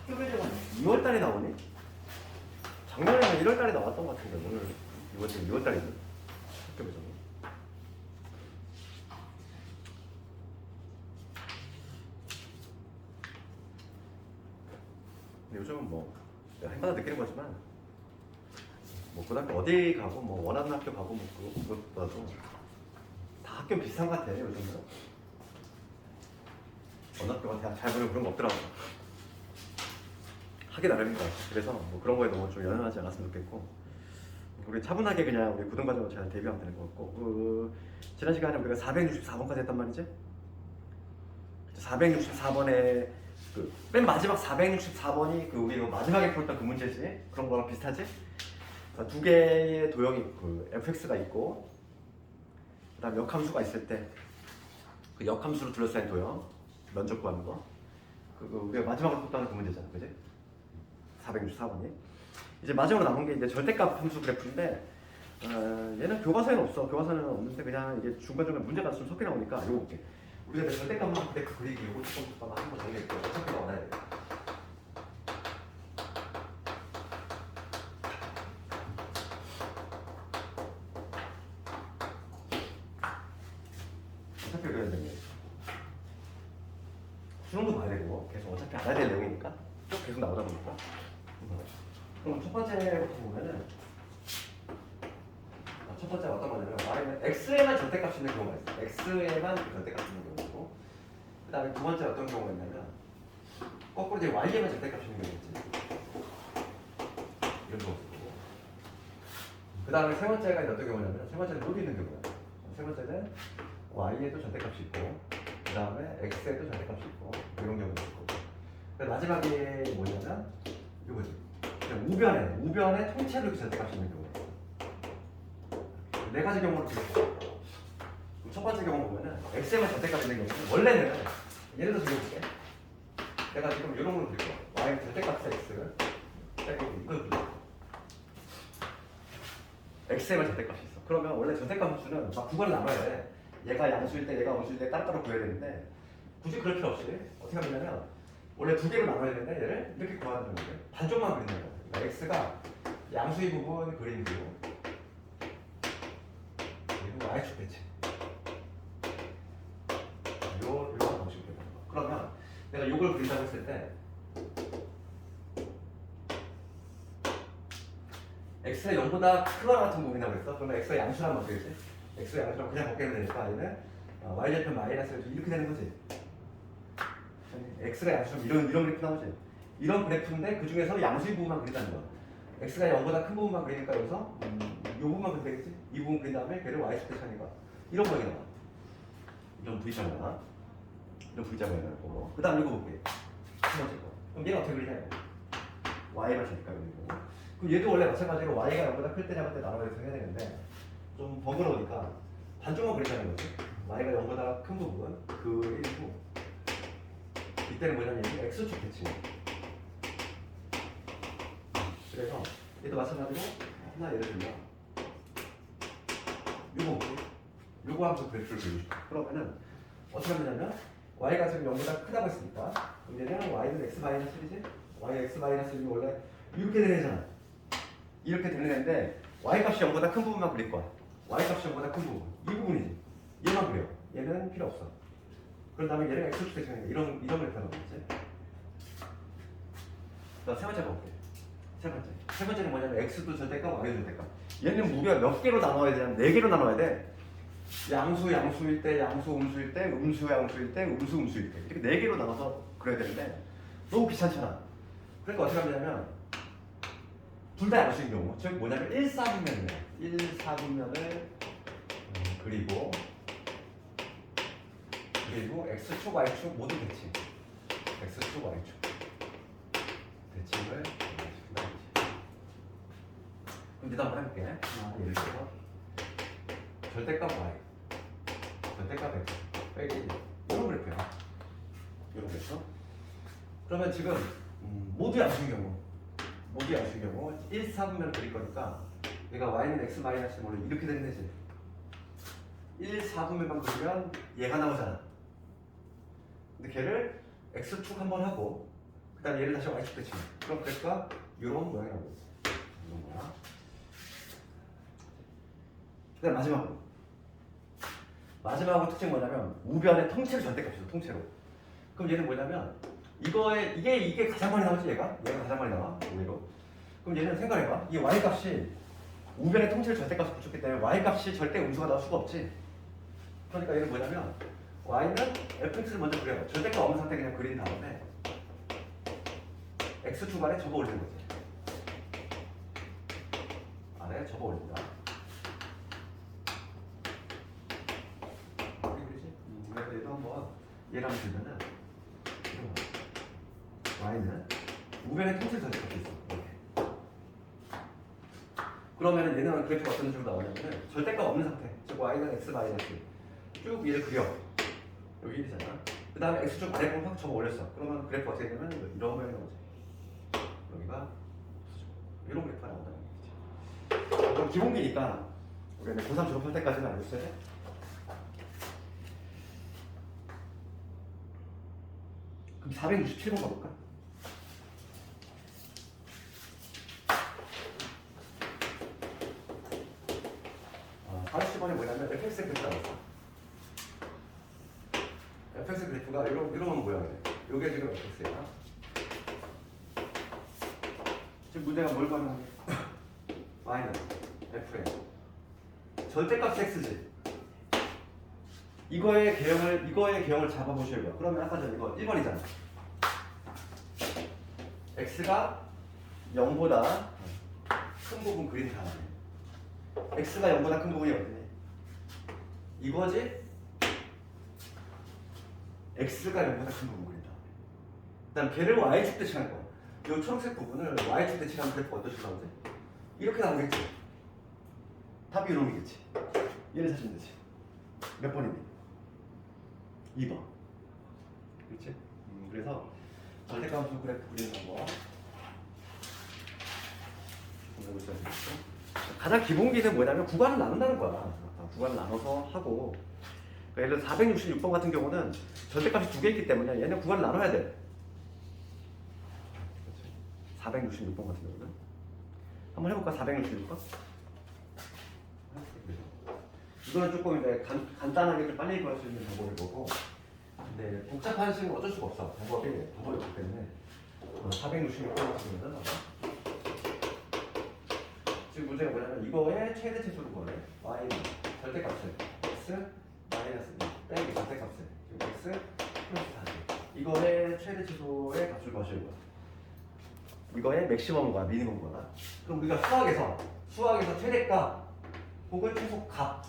학교 배제가 2월 달에 나오니? 작년에는 1월 달에 나왔던 것 같은데 오늘 이번 주 2월 달이네. 학교 배제. 근데 요즘은 뭐 내가 해마다 느끼는 거지만 뭐 고등학교 어디 가고 뭐 원하는 학교 가고 뭐 그것보다도 다 학교 비슷한 것 같아 요즘은. 어느 학교가 대학 잘 보려고 그런 거 없더라고. 하기 나름인 것 같아. 그래서 뭐 그런 거에 너무 좀 연연하지 않았으면 좋겠고 우리 차분하게 그냥 우리 고등과정을 잘 대비하면 되는 것 같고 지난 시간에 우리가 464번까지 했단 말이지. 464번에 그 맨 마지막 464번이 그 우리 마지막에 풀었던 그 문제지. 그런 거랑 비슷하지? 그러니까 두 개의 도형이 그 fx가 있고 그다음 역함수가 있을 때 그 역함수로 둘러싸인 도형 면적 구하는 거. 그거 우리가 마지막으로 풀었던 그 문제잖아, 그지? 464번이. 이제 마지막으로 남은 게 이제 절대값 함수 그래프인데 얘는 교과서에는 없어. 교과서에는 없는데 그냥 이게 중간중간 문제가 좀 섞여 나오니까 이거 볼게. 우리가 이제 절대값 함수 그래프 그리기 이거 조금 한번 정리할게. 어차피 나와야 돼. 어차피 그려야 되는 수능도 봐야 되고 계속 어차피 알아야 될 내용이니까 쭉 계속 나오다 보니까. 그럼 첫 번째부터 보면은 첫 번째 어떤 거냐면 y는 x에만 절대값이 있는 경우가 있어. x에만 절대값이 있는 경우고 그 다음에 두 번째 어떤 경우가 있냐면 거꾸로 이제 y에만 절대값이 있는 경우가 있지. 이런 경우가 있고 그 다음에 세 번째가 어떤 경우냐면 세 번째는 모두 있는 경우야. 세 번째는 y에도 절대값이 있고 그 다음에 x에도 절대값이 있고 이런 경우도 있고 마지막에 뭐냐면 이거지. 우변에 통째로 이렇게 절대값이 있는 경우야. 네 가지 경우를 드릴게요. 첫 번째 경우 보면은 x에만 절대값이 있는 경우는 원래는 예를 들어서 이거 볼게. 내가 지금 이런 걸로 드릴게요. y는 절대값의 x 빼고 이걸 드릴게요. x에만 절대값이 있어. 그러면 원래 절대값 함수는 막 구간을 나눠야 돼. 얘가 양수일 때 얘가 음수일 때 따로따로 구해야 되는데 굳이 그럴 필요 없이 어떻게 하냐면 원래 두 개로 나눠야 되는데 얘를 이렇게 구하는 거예요. 반쪽만 그리는 거예요. 그러니까 x가 양수의 부분 그린 뒤로 그리고 y축 대칭 이런 방식으로 되는 거. 그러면 내가 이걸 그린다고 했을 때 x가 0보다 크거나 같은 부분이라고 했어. 그러면 x가 양수라면 어떻게 되지? x가 양수라면 그냥 벗기면 되니까 얘는 y절편 마이너스 이렇게 되는 거지. x가 양수라면 이런 그래프 나오지. 이런 그래프인데 그 중에서 양수의 부분만 그린다는 거야. x가 0보다 큰 부분만 그리니까 여기서 이 부분만 그리면 되겠지? 이 부분 그린 다음에 걔를 y축 대칭하니까 이런 모양이 나와. 이런 V자모양. 이런 V자모양이 나고 그 다음 이거 볼게. 첫 번째 거. 그럼 얘가 어떻게 그리냐 이거. y만 주니까 이거. 그럼 얘도 원래 마찬가지로 y가 0보다 클 때 작을 때 나눠서 해야 되는데 좀 번거로우니까 반쪽만 그리자는 거지. y가 0보다 큰 부분 그 1부 이때는 뭐냐면 x축 대칭. 그래서 얘도 마찬가지로 하나 예를 들면 요거 함수 그래프를 그리고 싶어. 그러면은 어떻게 하냐면 y가 지금 0보다 크다고 했으니까 그럼 얘는 y는 x-1이지? y x-1이 원래 이렇게 되는 애잖아. 이렇게 되는 애인데 y 값이 0보다 큰 부분만 그릴 거야. y 값이 0보다 큰 부분 이 부분이지. 얘만 그려. 얘는 필요 없어. 그런 다음에 얘를 x축 대칭하니까 이런 그래프가 나오겠지. 세 번째 볼게. 세 번째는 뭐냐면 x도 절대값, y도 절대값. 얘는 무려 몇 개로 나눠야 되냐면 4개로 나눠야 돼. 양수일 때, 음수일 때, 양수일 때, 음수일 때. 이렇게 4개로 나눠서 그려야 되는데 너무 귀찮잖아. 그러니까 어떻게 하냐면 둘 다 양수인 경우, 즉 뭐냐면 1사분면이에요. 1사분면을 그리고 x축, y축 모두 대칭. x축, y축 대칭을 그럼 내가 한번 해볼게. 예를 들어서 절대값 y, 절대값 x 빼기 이런 그래프야. 이런 그래프. 그러면 지금 모두 양수인 경우 1, 4분면을 그릴 거니까 얘가 y는 x-1 원래 이렇게 되는 거지. 1, 4분면만 그리면 얘가 나오잖아. 근데 걔를 x축 한번 하고 그 그다음 얘를 다시 y축 대칭. 그럼 그래프가 이런 모양이 나오고 있어. 이런 거야. 그다음 마지막으로 특징 뭐냐면 우변의 통째로 절대값이죠. 통째로. 그럼 얘는 뭐냐면 이게 가장 많이 나오지 얘가 가장 많이 나와 오히려. 그럼 얘는 생각해봐. 이 y 값이 우변의 통째로 절대값을 붙였기 때문에 y 값이 절대 음수가 나올 수가 없지. 그러니까 얘는 뭐냐면 y는 fx를 먼저 그려요. 절대값 없는 상태 그냥 그린 다음에 x 주간에 접어 올리는 거지. 아래 접어 올린다. 그래서 얘도 한번 얘를 한번 들면은 y는 우변의 통째로 절대값이 있어. 이렇게. 그러면은 얘는 그래프가 어떤 식으로 나오냐면은 절대값 없는 상태. 즉 y는 x 마이너스 쭉 얘를 그려. 여기 1이잖아. 그 다음에 x축 아래쪽으로 확 접어 올렸어. 그러면 그래프가 어떻게 되냐면 이런 모양이 나오지. 여기가 이런 그래프가 나온다는 얘기지. 그럼 기본기니까 우리가 고3 졸업할 때까지는 알고 있어야 돼. 그럼 467번 가볼까? 40번이 뭐냐면 fx 그래프가 있어. fx 그래프가 이런 모양이에요. 이게 지금 fx야. 지금 문제가 뭘 가능하게? y는 f에 절대값 x지. 이거의 개형을 잡아보시고요. 그러면 아까 전에 이거 1번이잖아. x가 0보다 큰 부분 그린 다음에 x가 0보다 큰 부분이 어디니? 이거지? x가 0보다 큰 부분 그린 다음에 그 다음 걔를 y축 대칭하는 거. 이 초록색 부분을 y축 대칭하면 그래프가 어떻게 나오지? 이렇게 나오겠지? 답이 이놈이겠지? 얘를 찾으면 되지. 몇 번이니? 2번. 그렇지? 그래서 절대값수 그래프 그리는 방법 가장 기본기는 뭐냐면 구간을 나눈다는 거야. 구간을 나눠서 하고, 그러니까 예를 들어 466번 같은 경우는 절대값이 두 개 있기 때문에 얘는 구간을 나눠야 돼. 466번 같은 경우는 한번 해볼까? 466번? 이거는 조금 이제 간단하게 좀 빨리 구할 수 있는 방법일 거고, 근데 복잡한 식은 어쩔 수가 없어. 방법이 없기 때문에 466번 같은 경우는 지금 문제가 뭐냐면 이거의 최대 치수를 구하래. y는 절대값을 x 마이너스 2 빼기 절대값을 지금 x 플러스 4 이거의 최대 치수의 값을 구하시는 거야. 이거의 맥시멈과 미니멈과. 그럼 우리가 수학에서 최대값 혹은 최소값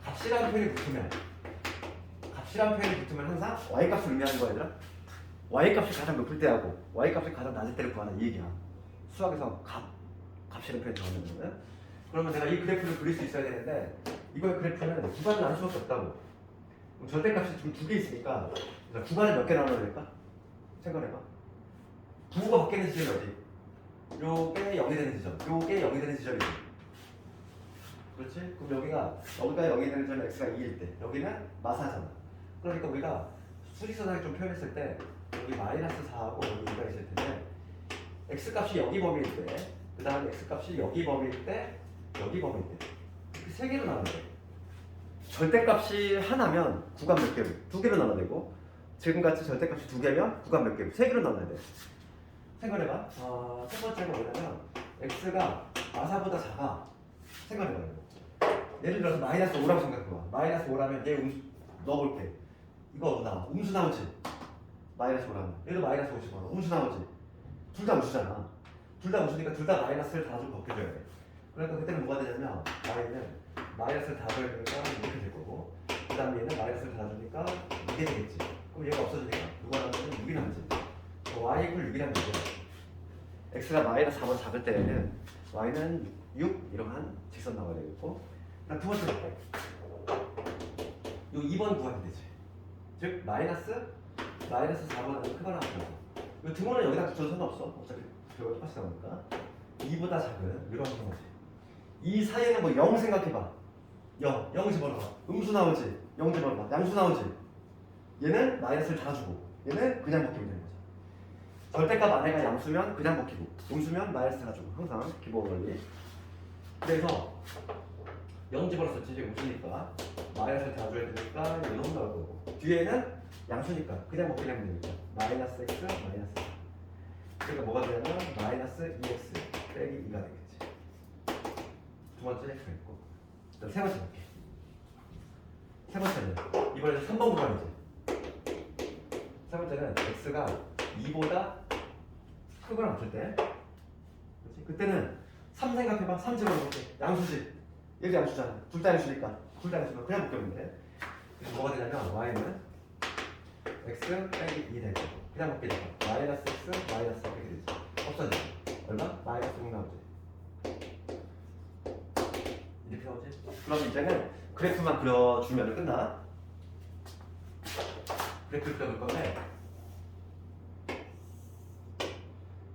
값이라는 표현이 붙으면 항상 y값을 의미하는 거야 얘들아. y값이 가장 높을 때하고 y값이 가장 낮을 때를 구하는 이 얘기야. 수학에서 값이라는 표현이 나오는 거는. 그러면 내가 이 그래프를 그릴 수 있어야 되는데 이거의 그래프는 구간을 나눌 수밖에 없다고. 그럼 절대값이 지금 두 개 있으니까 구간을 몇 개 나눠야 될까? 생각해봐. 부호가 바뀌는 지점이 어디? 요게 0이 되는 지점, 요게 0이 되는 지점이지. 그렇지? 그럼 여기가 0이 되는 지점은 x가 2일 때 여기는 마사잖아. 그러니까 우리가 수직선상에 좀 표현했을 때 여기 마이너스 4하고 여기 2가 있을 텐데 x값이 여기 범위일 때, 그 다음에 x값이 여기 범위일 때, 여기 범위일 때 이렇게 세 개로 나눠야 돼. 절대값이 하나면 구간 몇 개로? 두 개로 나눠야 되고, 지금같이 절대값이 두 개면 구간 몇 개로? 세 개로 나눠야 돼. 생각해봐. 첫 번째가 뭐냐면 x가 마사보다 작아. 생각해봐. 예를 들어서 마이너스 5라고 생각해봐. 마이너스 5라면 얘 넣어볼게. 이거 나와. 음수 나오지? 마이너스 5라면 얘도 마이너스 50원. 음수 나오지? 둘 다 음수잖아. 둘 다 음수니까 둘 다 마이너스를 다 좀 벗겨줘야 돼. 그러니까 그때는 뭐가 되냐면 y는 마이너스를 다 줘야 되니까 이렇게 될 거고, 그 다음에 얘는 마이너스를 다 주니까 이게 되겠지. 그럼 얘가 없어지니까 누가 남으면 6이 남지. y 이퀄 6이라는 거죠. x가 마이너스 4번 작을 때에는 y는 6 이러한 직선 나와야 되겠고, 두 번째 볼게. 요 2번 구하면 되지. 즉 마이너스 4번은 크거나 같은 거. 요 등호는 여기다 붙여도 상관없어. 어차피 별거 똑같이 나오니까. 2보다 작은 이런 경우지. 이 사이에는 뭐 0 생각해봐. 0 집어넣어. 음수 나오지? 0 집어넣어. 양수 나오지? 얘는 마이너스를 달아주고 얘는 그냥 바뀌면 되는 거죠. 절대값 안에가 양수면 그냥 먹히고 음수면 마이너스 가지고 항상 기본 원리. 그래서 0 집어넣었지 이제 음수니까 마이너스를 다 줘야 되니까 0 나올 거고 뒤에는 양수니까 그냥 먹기를 하면 되니까 마이너스 x 마이너스 4. 그러니까 뭐가 되냐면 마이너스 2x 빼기 2가 되겠지. 두 번째 x가 있고 그다음 세 번째 볼게. 세 번째는 이번에 3번 구간이지. 세 번째는 x가 2보다 크거나 같을 때 그렇지? 그때는 3 생각해봐. 3 집어넣을게. 양수지. 여기 양수잖아. 둘 다 양수니까 그냥 묶여면 돼. 그래서 뭐가 되냐면 y는 x 빼기 2 되고 그냥 먹게 되고 마이너스 x 마이너스 4 이렇게 되지. 없어져. 얼마? 마이너스 6 나오지. 이렇게 나오지. 그럼 이제는 그래프만 그려주면 끝나. 그래프를 그려볼 건데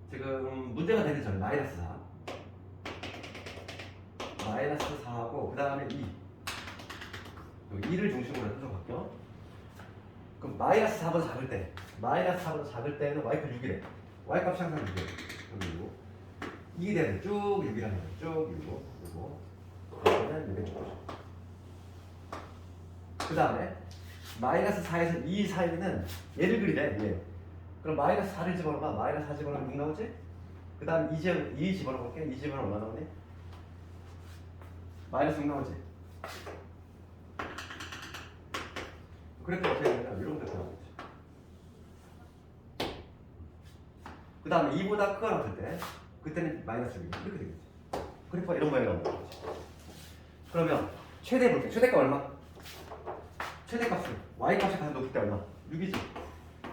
지금 문제가 되기 전에 마이너스 4 마이너스 4하고 그 다음에 2 2를 중심으로 해서 바뀌어. 그럼 마이너스 4보다 작을 때 마이너스 4보다 작을 때는 y가 6이래. y값이 항상 6이래. 그리고 2에 대한 쭉 6이라는 거야. 쭉 6이고 그리고 그러면 6에 쭉. 그 다음에 마이너스 4에서 2 사이는 얘를 그리래. 얘. 그럼 마이너스 4를 집어넣어봐. 마이너스 4 집어넣으면 6 나오지? 그 다음 2 집어넣어볼게. 2 집어넣으면 얼마 나오니? 마이너스 6 나오지? 그래프 어떻게 되냐면 이런 그래프 나오겠지. 그 다음에 2보다 크거나 같을 때 그때는 마이너스 6 이렇게 되겠지. 그래프가 이런 모양이 나오는 거지. 그러면 최대 볼게. 최대값 얼마? 최대값은 y값이 가장 높을 때 얼마? 6이지.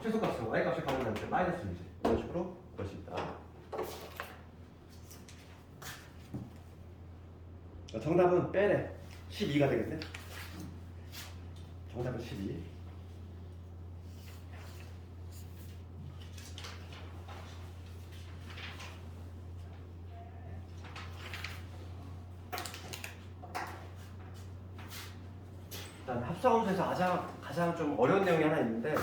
최소값은 y값이 가장 낮을 때 마이너스 6이지. 이런 식으로 볼 수 있다. 정답은 빼래. 12가 되겠네. 정답은 12. 일단 합성함수에서 가장 좀 어려운 내용이 하나 있는데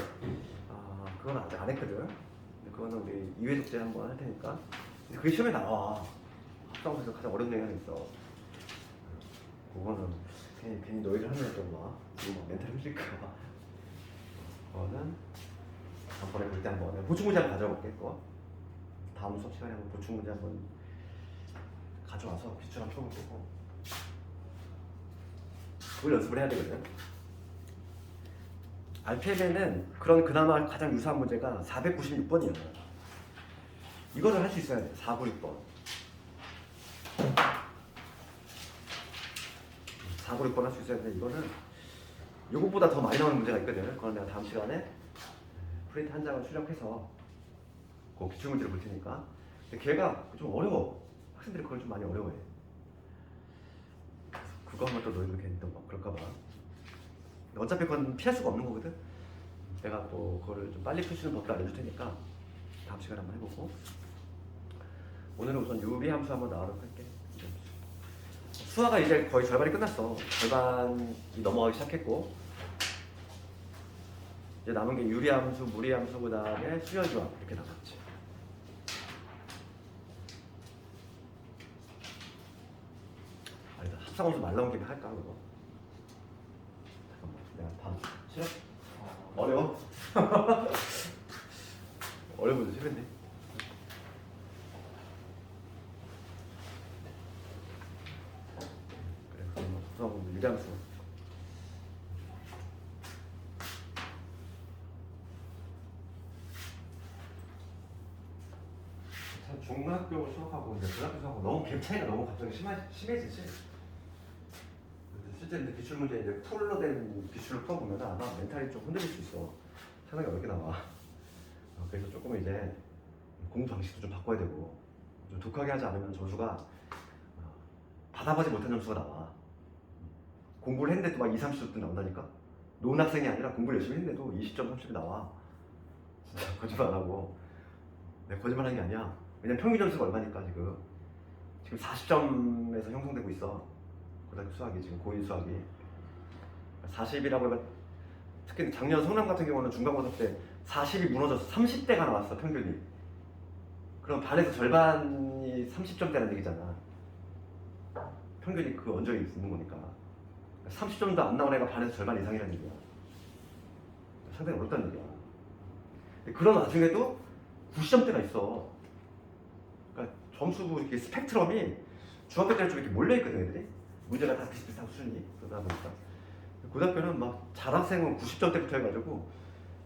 그건 아직 안 했거든. 근데 그거는 우리 2회 숙제 한번 할 테니까. 근데 그게 시험에 나와. 합성함수에서 가장 어려운 내용이 하나 있어. 그거는 괜히 너희들 하면 좀 막 멘탈 힘들까. 그거는 다음번에 볼 때 한번 보충 문제 한번 가져볼게. 그거 다음 수업 시간에 한번 보충 문제 한번 가져와서 기출 한번 풀어볼 거고 그걸 연습을 해야 되거든. RPM에는 그런 그나마 가장 유사한 문제가 496번이야. 이거를 할 수 있어야 돼. 496번. 496번 할 수 있어야 되는데 이거는 이것보다 더 많이 나오는 문제가 있거든. 그건 내가 다음 시간에 프린트 한 장을 출력해서 그 기출 문제를 볼 테니까. 근데 걔가 좀 어려워. 학생들이 그걸 좀 많이 어려워해. 그거 하면 또 너희들 괜히 또 막 그럴까봐. 어차피 그건 피할 수가 없는 거거든. 내가 또 그거를 좀 빨리 풀 수 있는 법도 알려줄 테니까 다음 시간에 한번 해보고. 오늘은 우선 유리함수 한번 나가도록 할게. 수화가 이제 거의 절반이 끝났어. 절반이 넘어가기 시작했고 이제 남은 게 유리함수, 무리함수, 그 다음에 수열조합 이렇게 남았지. 일단 합성함수 말 나온 김에 할까 그거? 잠깐만, 내가 다음 싫어? 어려워? 어려워도 싫은데? 그래, 그럼 합성함수, 유리함수. 중학교 수업하고 이제 고등학교 수업하고 너무 갭 차이가 너무 갑자기 심해지지. 실제 이제 기출 문제 이제 풀로 된 기출을 풀어보면 아마 멘탈이 좀 흔들릴 수 있어. 상당히 어렵게 나와. 그래서 조금 이제 공부 방식도 좀 바꿔야 되고 좀 독하게 하지 않으면 점수가 받아보지 못한 점수가 나와. 공부를 했는데도 막 2, 30점 나온다니까. 노은 학생이 아니라 공부를 열심히 했는데도 20점, 30점 나와. 진짜 거짓말 안 하고. 내가 거짓말 하는 게 아니야. 왜냐면 평균 점수가 얼마니까 지금 40점에서 형성되고 있어. 고등학교 수학이 지금 고1 수학이 40이라고 하면 특히 작년 성남 같은 경우는 중간고사 때 40이 무너져서 30대가 나왔어 평균이. 그럼 반에서 절반이 30점대라는 얘기잖아. 평균이 그 언저리 있는 거니까. 30점도 안 나온 애가 반에서 절반 이상이라는 얘기야. 상당히 어렵다는 얘기야. 근데 그런 와중에도 90점대가 있어. 그러니까 점수 이렇게 스펙트럼이 중학교 때는 좀 이렇게 몰려있거든, 애들이. 문제가 다 비슷비슷한 수준이. 그러다 보니까. 고등학교는 막 자랑생은 90점대부터 해가지고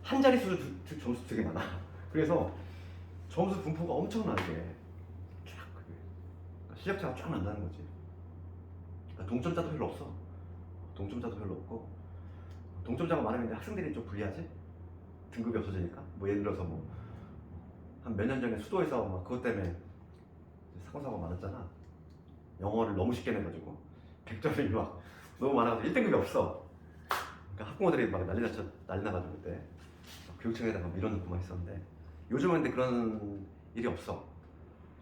한 자릿수 점수 되게 많아. 그래서 점수 분포가 엄청나게 쫙 그러니까 실력차가 쫙 난다는 거지. 그러니까 동점자도 별로 없어. 동점자도 별로 없고 동점자가 많으면 이제 학생들이 좀 불리하지. 등급이 없어지니까. 뭐 예를 들어서 뭐 한 몇 년 전에 수도에서 막 그것 때문에 사건 사고가 많았잖아. 영어를 너무 쉽게 내가지고 100점이 막 너무 많아가지고 1등급이 없어. 그러니까 학부모들이 막 난리 나가지고 그때 교육청에다가 밀어넣고 막 했었는데 요즘은 근데 그런 일이 없어.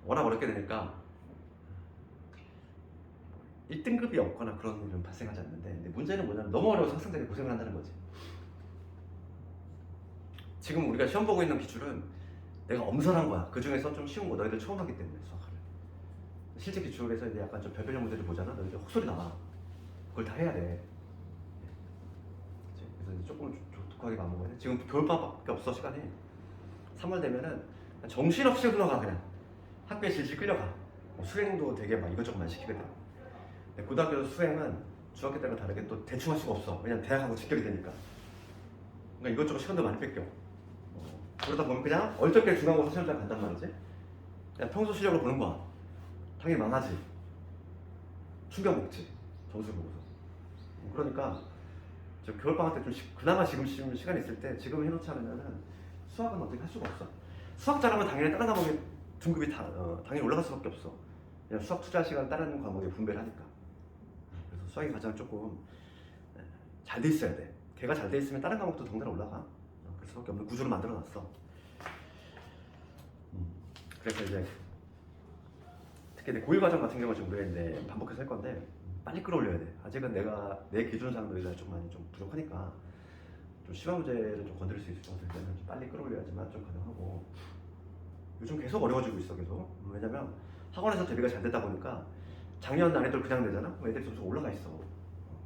워낙 어렵게 되니까 1등급이 없거나 그런 일은 발생하지 않는데, 근데 문제는 뭐냐면 너무 어려워서 학생들이 고생을 한다는 거지. 지금 우리가 시험 보고 있는 기출은 내가 엄선한 거야. 그 중에서 좀 쉬운 거 너희들 처음 하기 때문에 수학을. 실제 기출에서 이제 약간 좀 별별형 문제를 보잖아. 너희들 헛소리 나와. 그걸 다 해야 돼. 그래서 이제 조금 독하게 마음먹어야 돼. 지금 겨울방학밖에 없어 시간이. 3월 되면은 정신없이 흘러가. 그냥 학교에 질질 끌려가. 수행도 되게 막 이것저것 많이 시키거든. 근데 고등학교 수행은 중학교 때랑 다르게 또 대충 할 수가 없어. 왜냐면 대학하고 직결이 되니까. 그러니까 이것저것 시간도 많이 뺏겨. 그러다 보면 그냥 얼떨결에 중간고사 시험장 간단 말이지. 그냥 평소 실력으로 보는 거야. 당연히 망하지. 충격 먹지. 점수 보고서. 그러니까 저 겨울방학 때 좀 그나마 지금 시간 있을 때 지금 해놓지 않으면은 수학은 어떻게 할 수가 없어. 수학 잘하면 당연히 다른 과목에 등급이 당연히 올라갈 수밖에 없어. 그냥 수학 투자 시간 다른 과목에 분배를 하니까. 그래서 수학이 가장 조금 잘 돼 있어야 돼. 걔가 잘 돼 있으면 다른 과목도 덩달아 올라가. 그럴 수밖에 없는 구조를 만들어놨어. 그래서 이제 특히 고1 과정 같은 경우는 지금 우리가 이제 반복해서 할 건데 빨리 끌어올려야 돼. 아직은 내가 내 기준상으로 좀 많이 좀 부족하니까 좀 심한 문제를 좀 건드릴 수 있을 것 같을 때는 좀 빨리 끌어올려야지만 좀 가능하고, 요즘 계속 어려워지고 있어. 계속. 왜냐면 학원에서 대비가 잘 되다 보니까 작년 난이도를 그냥 내잖아? 애들이 점수가 올라가 있어.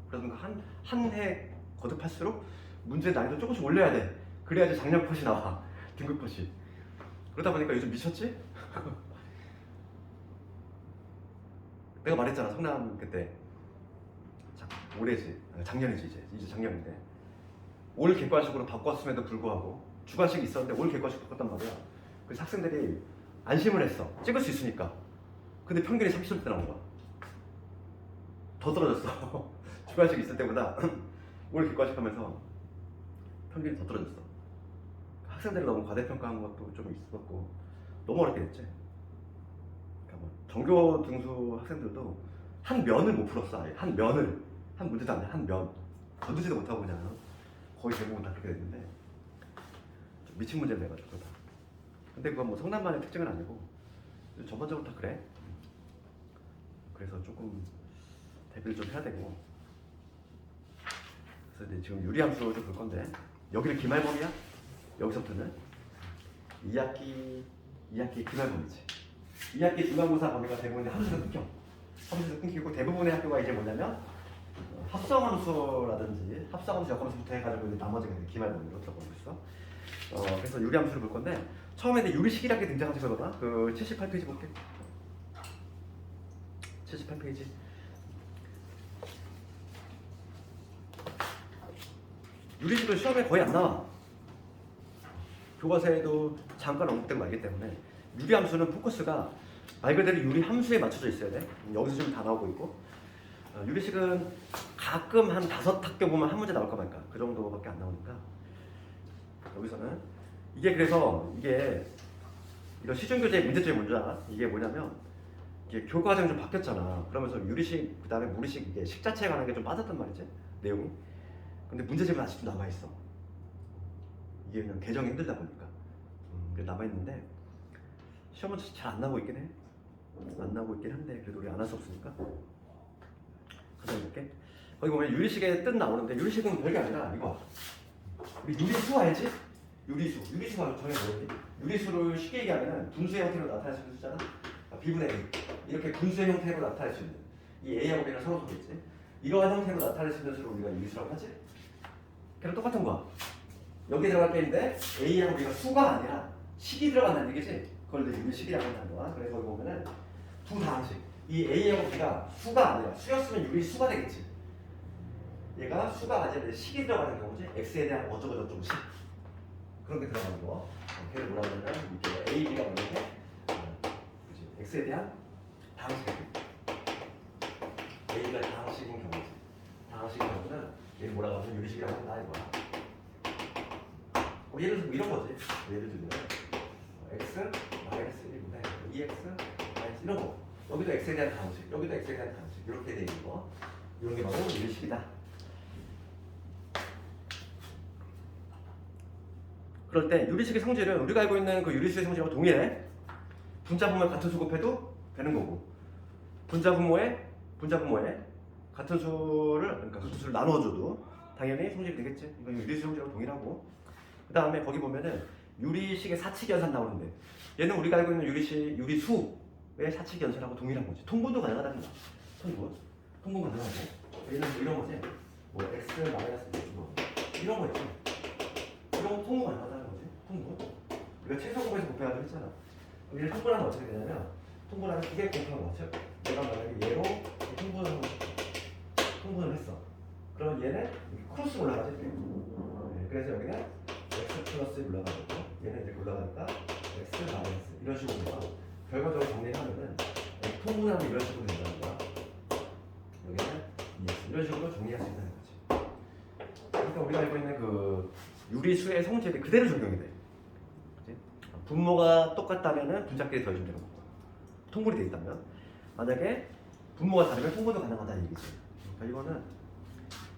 그러니까 한 해 거듭할수록 문제 난이도 조금씩 올려야 돼. 그래야지 작년 컷이 나와. 등급 컷이. 그러다 보니까 요즘 미쳤지? 내가 말했잖아. 성남 그때 올해지, 작년이지. 이제 작년인데 올 객관식으로 바꿨음에도 불구하고 주관식이 있었는데 올 객관식 바꿨단 말이야. 그래서 학생들이 안심을 했어. 찍을 수 있으니까. 근데 평균이 30점대 나온 거야. 더 떨어졌어. 주관식 있을 때보다 올 객관식 하면서 평균이 더 떨어졌어. 학생들이 너무 과대평가한 것도 좀 있었고 너무 어렵게 됐지. 그러니까 뭐 전교 등수 학생들도 한 면을 못 풀었어. 아예 한 면을, 한 문제도 아니야. 한 면 건드지도 못하고 그냥 거의 대부분 다 그렇게 됐는데 좀 미친 문제를 내가지고 다. 근데 그건 뭐 성남만의 특징은 아니고 전반적으로 다 그래. 그래서 조금 대비를 좀 해야 되고. 그래서 이제 지금 유리함수 좀 볼 건데 여기는 기말범이야. 여기서부터는 2학기 기말범이지. 2학기 중간고사 범위가 대부분 함수에서 끊겨. 함수에서 끊기고 대부분의 학교가 이제 뭐냐면 합성함수라든지 합성함수, 역함수부터 해가지고 이제 나머지가 기말범위로 들어가고 있어. 그래서 유리함수를 볼 건데 처음에 이제 유리식이라는 게 등장하지. 그러다 그 78페이지 볼게. 78페이지. 유리식은 시험에 거의 안 나와. 교과서에도 잠깐 언급된 거 알기 때문에 유리함수는 포커스가 말 그대로 유리함수에 맞춰져 있어야 돼. 여기서 지금 다 나오고 있고, 유리식은 가끔 한 5학교 보면 한 문제 나올까 말까 그 정도밖에 안 나오니까 여기서는 이게 그래서 이런 시중교재 문제점이 뭔지 알아? 이게 뭐냐면 이게 교과정이 좀 바뀌었잖아. 그러면서 유리식 그다음에 무리식 이게 식 자체에 관한 게 좀 빠졌단 말이지, 내용이. 근데 문제집은 아직도 남아있어. 이게 그냥 개정이 힘들다 보니까 남아있는데 시험은 잘 안 나오고 있긴 해. 안 나오고 있긴 한데 그래도 우리 안 할 수 없으니까 가서 해볼게. 거기 보면 유리식에 뜻 나오는데 유리식은 별게 아니라 이거. 우리 유리수 알지? 유리수가 전에 뭐였지? 유리수를 쉽게 얘기하면 분수의 형태로 나타낼 수 있는 수잖아. b분의 a. 이렇게 분수의 형태로 나타낼 수 있는 이 a하고 b는 서로 서겠지. 이러한 형태로 나타낼 수 있는 수를 우리가 유리수라고 하지. 걔랑 똑같은 거야. 여기에 들어갈 게 있는데 a하고 b가 수가 아니라 식이 들어간다는 얘기지. 그걸 이제 유리식이라고 한다는 거야. 그래서 거기 보면은 두 다항식. 이 a하고 b가 수가 아니라 수였으면 유리수가 되겠지. 얘가 수가 아니라 식이 들어가는 경우지. x에 대한 어쩌고저쩌고 식. 그런 게 들어가는 거. 걔를 뭐라고 하냐면 이렇게 a, b가 있는데 x에 대한 다항식. a가 다항식인 경우지. 다항식인 경우는 얘를 뭐라고 하면 유리식이라고 한다 이거야. 예를 들면 이런 거지. 예를 들면 x 마이너스 1분의 2x 마이너스 이런 거. 여기도 x에 대한 다항식, 여기도 x에 대한 다항식 이렇게 돼 있는 거. 이런 게 바로 유리식이다. 그럴 때 유리식의 성질은 우리가 알고 있는 그 유리수의 성질과 동일해. 분자 분모에 같은 수 곱해도 되는 거고, 분자 분모에 같은 수를 그러니까 같은 수를 나눠줘도 당연히 성질이 되겠지. 이건 유리수 성질과 동일하고. 그 다음에 거기 보면은 유리식의 사칙 연산 나오는데 얘는 우리가 알고 있는 유리수의 사칙 연산하고 동일한 거지. 통분도 가능하다는 거야. 통분 가능하고. 얘는 뭐 이런 거지. 뭐 x 마이너스 뭐 이런 거 있지. 이런 거 통분 가능하다는 거지. 통분. 우리가 최소곱에서 곱해가지고 했잖아. 얘를 통분하면 어떻게 되냐면 통분하면 두 개 곱하는 거죠. 내가 만약에 얘로 통분을 했어. 그러면 얘는 크로스 올라가지. 그래서 여기는 x 플러스 올라가고 얘는 이렇게 올라가니까 x 마이너스 이런 식으로 해서 결과적으로 정리하면은 통분하면 이런 식으로 된다는 거야. 여기는 이런 식으로 정리할 수 있다는 거지. 그러니까 우리가 알고 있는 그 유리수의 성질이 그대로 적용이 돼. 그치? 분모가 똑같다면은 분자끼리 더해주면 되는 거고, 통분이 돼 있다면 만약에 분모가 다르면 통분도 가능하다는 얘기지. 그러니까 이거는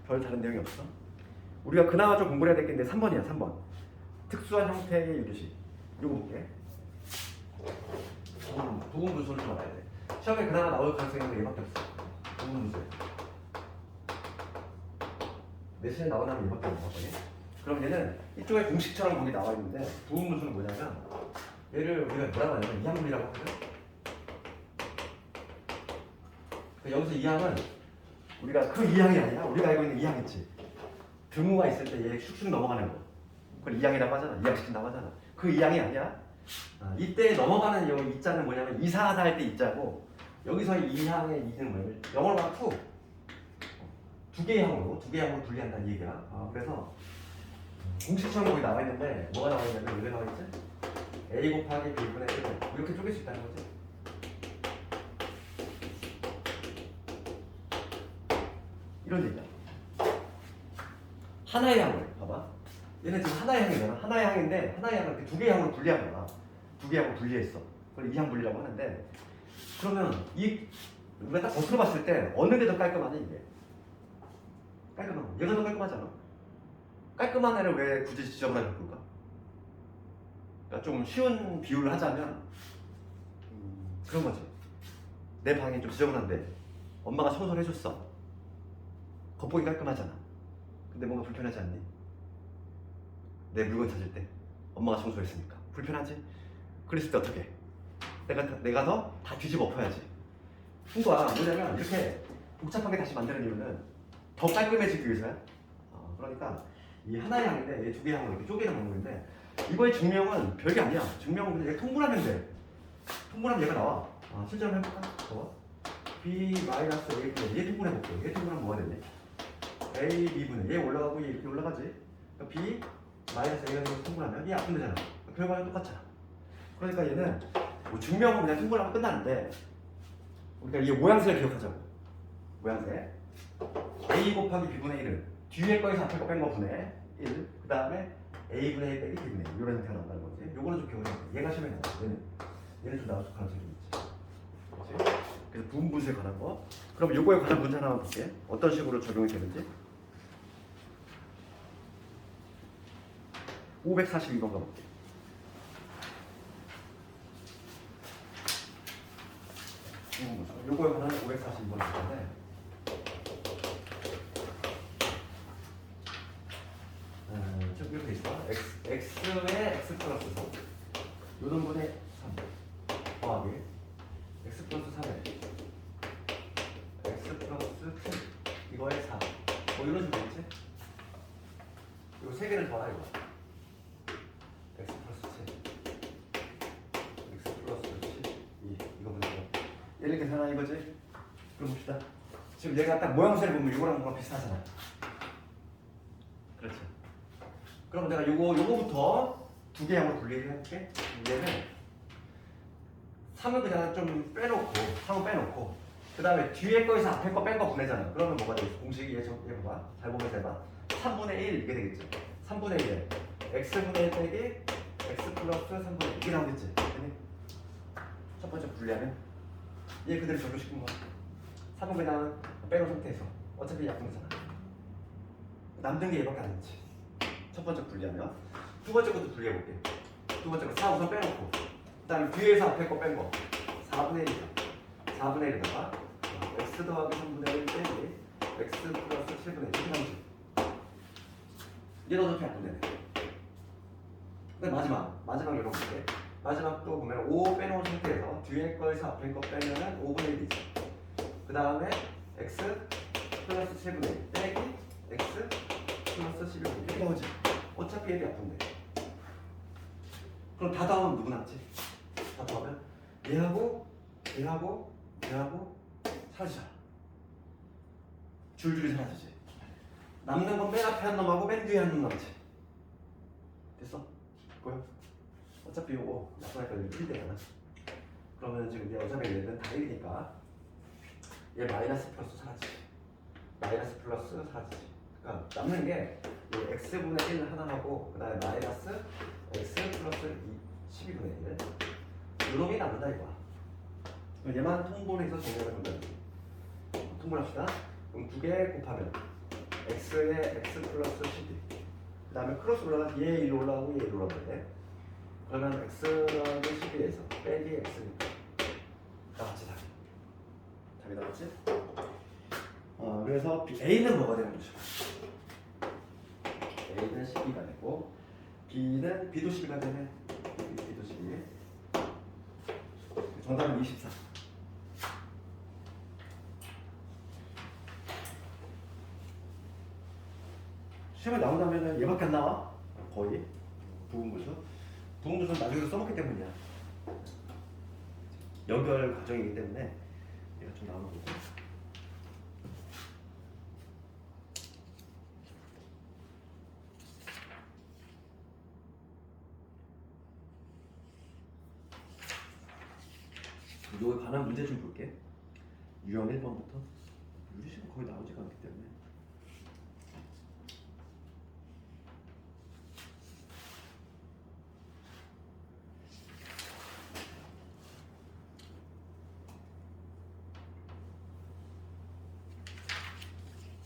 별 다른 내용이 없어. 우리가 그나마 좀 공부를 해야 될 게 있는데 3번이야. 3번 특수한 형태의 유리식. 이거 볼게. 부분 분수를 좀 알아야 돼. 시험에 그나마 나올 가능성이 있는 게 얘밖에 없어. 부분 분수. 내신에 나오면 얘밖에 없거든. 그럼 얘는 이쪽에 공식처럼 거기 나와 있는데 부분 분수는 뭐냐면 얘를 우리가 뭐라고 하냐면 이항분이라고 하거든. 여기서 이항은 우리가 그 이항이 아니라 우리가 알고 있는 이항 있지. 등호가 있을 때 얘 슉슉 넘어가는 거. 그걸 이항이라고 하잖아. 이항시킨다고 하잖아. 그 이항이 아니야. 이때 넘어가는 요 이자는 뭐냐면 이상하다 할 때 이자고, 여기서 이항의 이는 뭐냐면 영어로 말하면 투. 두 개의 항으로 분리한다는 얘기야. 그래서 공식처럼 거기 나와 있는데 뭐가 나와 있냐면 여기 나와 있지? a 곱하기 b분의 1을 이렇게 쪼갤 수 있다는 거지. 이런 얘기야. 하나의 항을 봐봐. 얘는 지금 하나의 항이잖아. 하나의 항인데 하나의 항을 이렇게 두 개의 항으로 분리한 거야. 두 개의 항으로 분리했어. 그걸 이항 분리라고 하는데, 그러면 우리가 딱 겉으로 봤을 때 어느 게 더 깔끔하니 이게? 깔끔한 거. 얘가 더 깔끔하잖아. 깔끔한 애를 왜 굳이 지저분하게 바꿀까? 그러니까 좀 쉬운 비유를 하자면 그런 거지. 내 방이 좀 지저분한데 엄마가 청소를 해줬어. 겉보기 깔끔하잖아. 근데 뭔가 불편하지 않니? 내 물건 찾을 때 엄마가 청소했으니까 불편하지? 그랬을 때 어떻게? 내가 더 다 뒤집어 엎어야지. 그거야. 뭐냐면 이렇게 복잡하게 다시 만드는 이유는 더 깔끔해지기 위해서야. 그러니까 이 하나의 항인데 얘 두 개의 항을 이렇게 쪼개는 방법인데, 이거의 증명은 별게 아니야. 증명은 그냥 얘 통분하면 돼. 통분하면 얘가 나와. 실제로 해볼까? b 마이너스 a 얘 통분해볼게. 얘 통분하면 뭐가 되니? a b분의 얘 올라가고 얘 이렇게 올라가지. 그러니까 b 마이너스 a가 통분하면 얘 앞분 되잖아. 결과는 똑같잖아. 그러니까 얘는 뭐 증명은 그냥 통분하면 끝나는데, 우리가 이 모양새를 기억하자고. 모양새 a 곱하기 b분의 1은 뒤에 거에서 앞에 거 뺀 거 분의 1, 그 다음에 a분의 1 빼기 b분의 1 이런 형태가 나온다는 거지. 요거는 좀 기억해. 얘가 시험에 나와. 얘는 좀 나올 가능성이 좀 있지. 그렇지? 그래서 부분 분수에 관한 거. 그럼 요거에 관한 문제 하나만 볼게. 어떤 식으로 적용이 되는지. 542번 가볼게. 요거에 관한 542번 문제인데, 좀 이렇게 있어. x의 3개를 더하라 이거. x 플러스 7 x 플러스 12 이거 보자. 얘를 계산하나 이거지? 그럼 봅시다. 지금 얘가 딱 모양새를 보면 이거랑 뭔가 비슷하잖아. 그렇죠. 그럼 내가 요거부터 두 개 한번 분리를 해볼게. 얘는 3을 그냥 좀 빼놓고 3을 빼놓고 그 다음에 뒤에 거에서 앞에 거 뺀 거 보내잖아. 그러면 뭐가 되겠어? 공식이 얘 봐봐. 잘 보면서 해봐. 3분의 1 이게 되겠죠. 3분의 1에 x분의 1 빼기 x 플러스 3분의 1 이게 나오겠지. 첫 번째 분리하면 얘 그대로 적용시킨 거야. 3은 그냥 빼놓은 상태에서 어차피 약분이잖아. 남는 게 얘밖에 안 되지. 첫 번째 분리하면 두 번째 것도 분리해볼게. 두 번째 거 4 우선 빼놓고 그 다음에 뒤에서 앞에 거 뺀 거 4분의 1이다. 4분의 1에다가 x 더하기 3분의 1 빼기 x 플러스 7분의 1 이렇게 나오지. 얘도 어차피 약분되네. 근데 마지막 열어볼게. 마지막 또 보면 5 빼놓은 상태에서 뒤에 거에서 앞에 거 빼면은 5분의 1이지. 그 다음에 x 플러스 7분의 1 빼기 x 플러스 11분의 1 이렇게 나오지. 어차피 얘도 약분돼. 그럼 다 더하면 누구 남지? 다 더하면 얘하고 사라지잖아. 줄줄이 사라지지. 남는 건 맨 앞에 한 놈하고 맨 뒤에 한 놈 남지. 됐어? 보여? 어차피 요거 약분할 거는 1되잖아. 그러면 지금 얘 어차피 얘는 다 1이니까 얘 마이너스 플러스 사라지지. 마이너스 플러스 사라지지. 그러니까 남는 게 x분의 1 하나하고 그 다음에 마이너스 x 플러스 12분의 1 요놈이 남는다 이거야. 얘만 통분해서 정리하는 건다. 통분합시다. 그럼 2개 곱하면 x에 x 플러스 12 그 다음에 크로스 올라가서 얘 1 올라가고 얘 1 올라가는데 그러면 x 더하기 12에서 빼기 x니까 나왔지 답이 나왔지? 그래서 A는 뭐가 되는 거죠? A는 12가 되고 B도 12가 되네. B도 12. 정답은 24. 시험에 나온다면은 얘밖에 안 나와. 거의 부분분수 나중에 써먹기 때문이야. 연결 과정이기 때문에 얘가 좀 나오는 거고. 이거에 관한 문제 좀 볼게. 유형 1번부터. 유리식은 거의 나오지가 않기 때문에.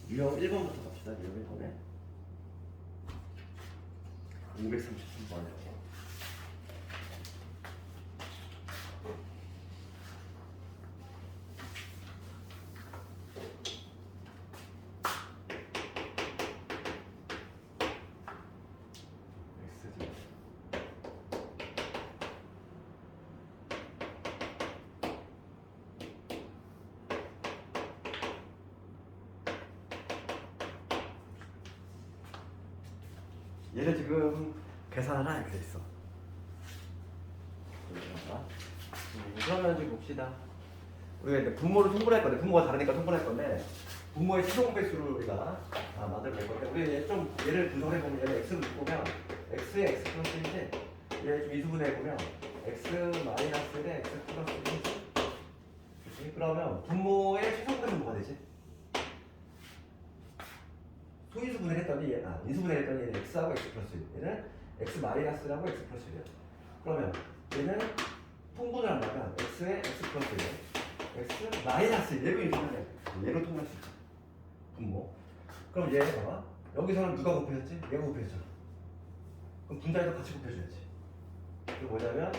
유형 1번부터 갑시다. 유형 1번에 533번에 얘를 지금 계산하라 이렇게 돼 있어. 그러면 지금 봅시다. 우리가 이제 분모를 통분할 건데 분모가 다르니까 통분할 건데 분모의 최종 배수를 우리가 만들어낼 건데 우리 얘를 분석해 보면 얘를 x로 보면 x에 x 플러스 1인데 얘 좀 이수분해 보면 x 마이너스 1에 x 플러스 1이지. 그러면 분모의 최종 배수는 뭐가 되지? 소인수분해 했더니 인수분해 했더니 얘는 x하고 x 플러스 1 얘는 x 마이너스하고 x 플러스 1이야. 그러면 얘는 통분을 한다면 x에 x 플러스 1 x 마이너스 1 얘로 인수분해 얘로 통분할 수 있지. 분모. 그럼 얘 봐봐. 여기서는 누가 곱해졌지? 얘가 곱해졌잖아. 그럼 분자에도 같이 곱해줘야지. 그게 뭐냐면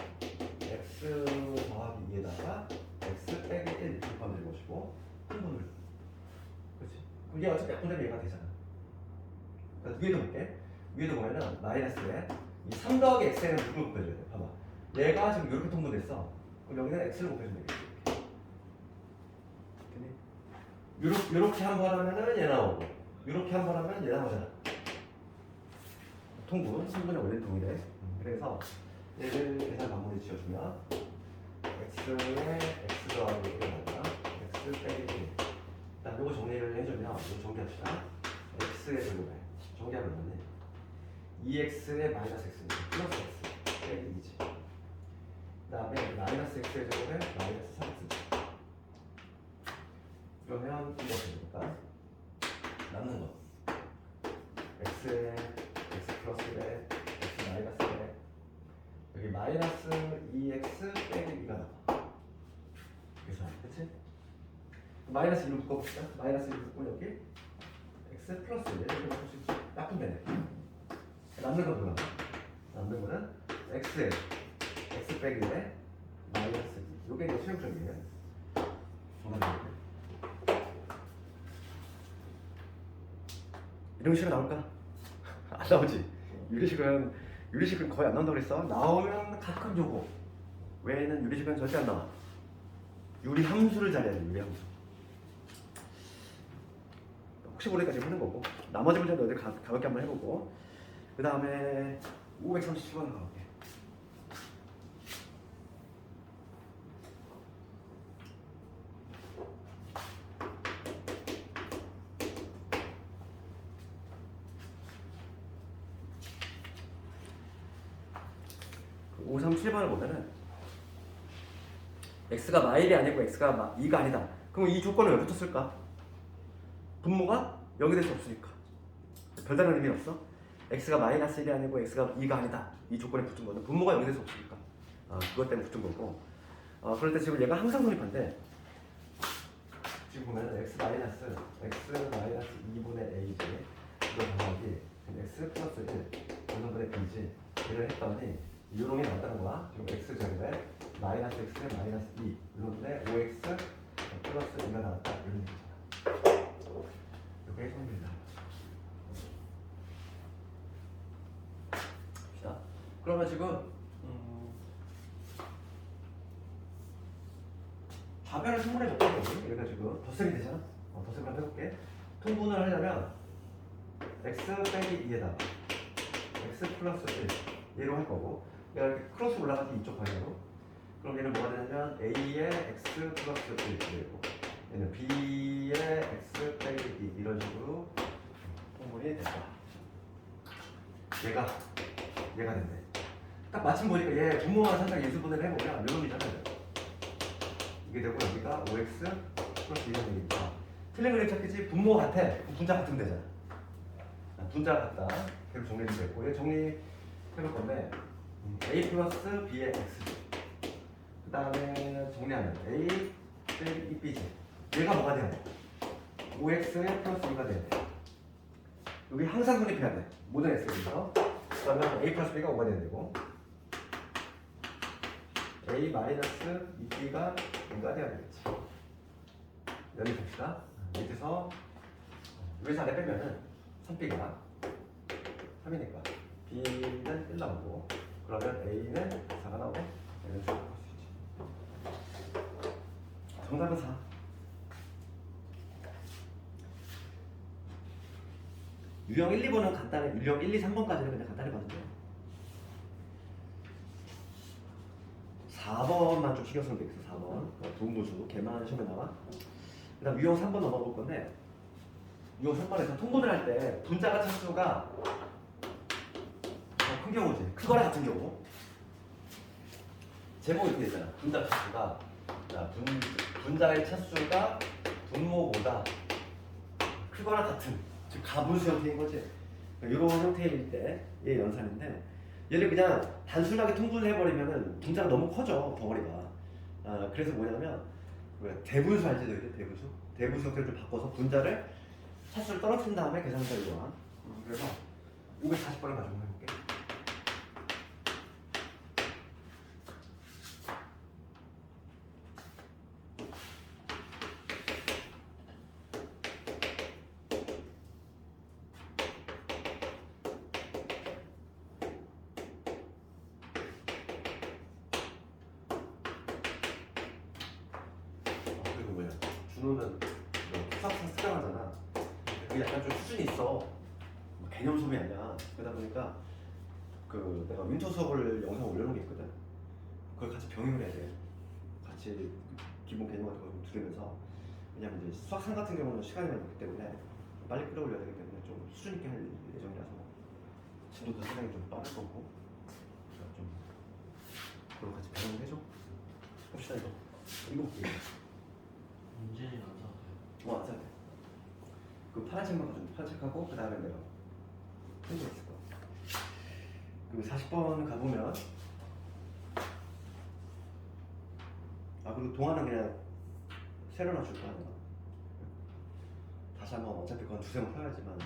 x 더하기 2에다가 x 빼기 1 이렇게 곱하면 되는 것이고 통분을. 그렇지. 그럼 얘 어차피 약분되면 얘가 되잖아. 위에도 볼게. 위에도 보면은 마이너스에 이 3 더하기 x에는 누굴 곱해줘야 돼? 봐봐. 얘가 지금 이렇게 통분됐어. 그럼 여기는 x를 곱해주면 되겠지. 요렇게 한 번 하면은 얘 나오고 요렇게 한 번 하면 얘 나오잖아. 통분의 원리는 동일해. 그래서 얘를 계산 방법을 지어주면 x에 x 더하기 1을 나누면 x 빼기 1. 일단 요거 정리를 해주면 이거 정리합시다. x의 제곱에 정리하면 뭐니? 2x의 마이너스 x 플러스 x 빼기 2지. 그 다음에 마이너스 x의 제곱에 마이너스 3x. 그러면 이거 어떻게 될까? 남는 거 x에 x 플러스 1에 x 마이너스 1에 여기 마이너스 2x 빼기 2가 나와. 그래서 그치? 마이너스 1로 묶어봅시다. 마이너스 1로 묶고 여기 x 플러스 1 이렇게 묶을 수 있지. 나쁜 되네. 남는 건 뭐야? 남는 거는 x에 x 빼기 1에 마이너스 2. 요게 이제 수용적이에요. 정답이에요. 이런 식으로 나올까? 안 나오지. 유리식은 거의 안 나온다고 그랬어. 나오면 가끔 요거 외에는 유리식은 절대 안 나와. 유리 함수를 잘해야 돼. 유리 함수. 혹시 모르니까 지금 하는 거고, 나머지 문제는 너희들 가볍게 한번 해보고, 그 다음에 537번 가볼게. 그 537번을 보면은 x가 마일이 아니고 x가 2가 아니다. 그럼 이 조건은 왜 붙었을까? 분모가 0이 될 수 없으니까. 별다른 의미는 없어. x가 마이너스 1이 아니고 x가 2가 아니다. 이 조건에 붙은 거는 분모가 0이 될 수 없으니까. 그것 때문에 붙은 거고. 그럴 때 지금 얘가 항상 성립한데, 지금 보면 x 마이너스 2분의 a지. 이거 더하기 x 플러스 1 5분의 b지. 이를 했더니 유롱이 나왔다는 거야. 지금 x 제곱에 마이너스 x에 마이너스 2 이런데 5x 플러스 2가 나왔다. 이런 얘기잖아. 이게 성립이다. 봅시다. 그러면 지금 좌변을 통분해 줬거든. 얘가 지금 덧셈이 되잖아. 덧셈을 한번 해볼게. 통분을 하려면 x 빼기 2에다가 x 플러스 1 얘로 할 거고, 얘가 이렇게 크로스 올라가지 이쪽 방향으로. 그럼 얘는 뭐가 되냐면 a의 x 플러스 1 되고, 얘는 b의 x 빼기 2 이런 식으로 통분이 된다. 얘가 된대. 딱 마침 보니까 얘 분모만 살짝 예수분해를 해보면 이런 놈이잖아요. 이게 되고 여기가 5x 플러스 2가 되니까 틀린 그림 찾겠지. 분모 같아. 분자 같으면 되잖아. 분자 같다. 계속 정리를 됐고, 얘 정리해볼 건데 a 플러스 b의 x지. 그 다음에 정리하면 a 빼기 2b지. 얘가 뭐가 돼야 돼? 5x에 플러스 2가 돼야 돼. 여기 항상 성립해야 돼. 모든 x에서. 그러면 a 플러스 b가 5가 돼야 되고, a 마이너스 2b가 2가 돼야 되겠지. 여기 봅시다. 밑에서 여기서 아래 빼면은 3b가 3이니까 b는 1 나오고, 그러면 a는 4가 나오고, 이런 식으로 할 수 있지. 정답은 4. 유형 1, 2번은 간단해. 유형 1, 2, 3번까지는 그냥 간단히 봐도 돼요. 4번만 좀 신경 쓰면 되겠어. 4번 분모수 걔만 시험에 나와. 그 다음 유형 3번 넘어볼 건데, 유형 3번에서 통분을 할 때 분자가 차수가 큰 경우지. 크거나 같은 경우 제목이 이렇게 되잖아. 분자 차수가, 분자의 차수가 분모보다 크거나 같은, 즉 가분수 형태인 거지. 이런 형태일 때의 연산인데, 얘를 그냥 단순하게 통분을 해버리면은 분자가 너무 커져, 덩어리가. 그래서 뭐냐면 대분수 알지? 대분수 형태를 좀 바꿔서 분자를 차수를 떨어뜨린 다음에 계산을 해요. 그래서 540번을 가지고 해볼게. 준호는 수학상 특강하잖아. 그게 약간 좀 수준이 있어. 개념 수업이 아니야. 그러다 보니까 그 내가 윈터 수업을 영상 올려놓은 게 있거든. 그걸 같이 병행을 해야 돼. 같이 기본 개념 같은 거 좀 들으면서. 왜냐면 이제 수학상 같은 경우는 시간이 많이 없기 때문에 빨리 끌어올려야 되기 때문에 좀 수준 있게 할 예정이라서 진도도 상당히 좀 빠를 거고. 그래서 좀 그걸 같이 병행을 해줘. 봅시다 이거. 이거 볼게요. 문제는 안 사도 돼요. 안 사도 돼. 그 파란색만 가지고 파란색하고 그 다음에 내가 편지가 있을 거야. 그 40번 가보면 그리고 동화는 그냥 새로 놔줄 거야 내가. 다시 한번 어차피 그건 두세 번 펴야지만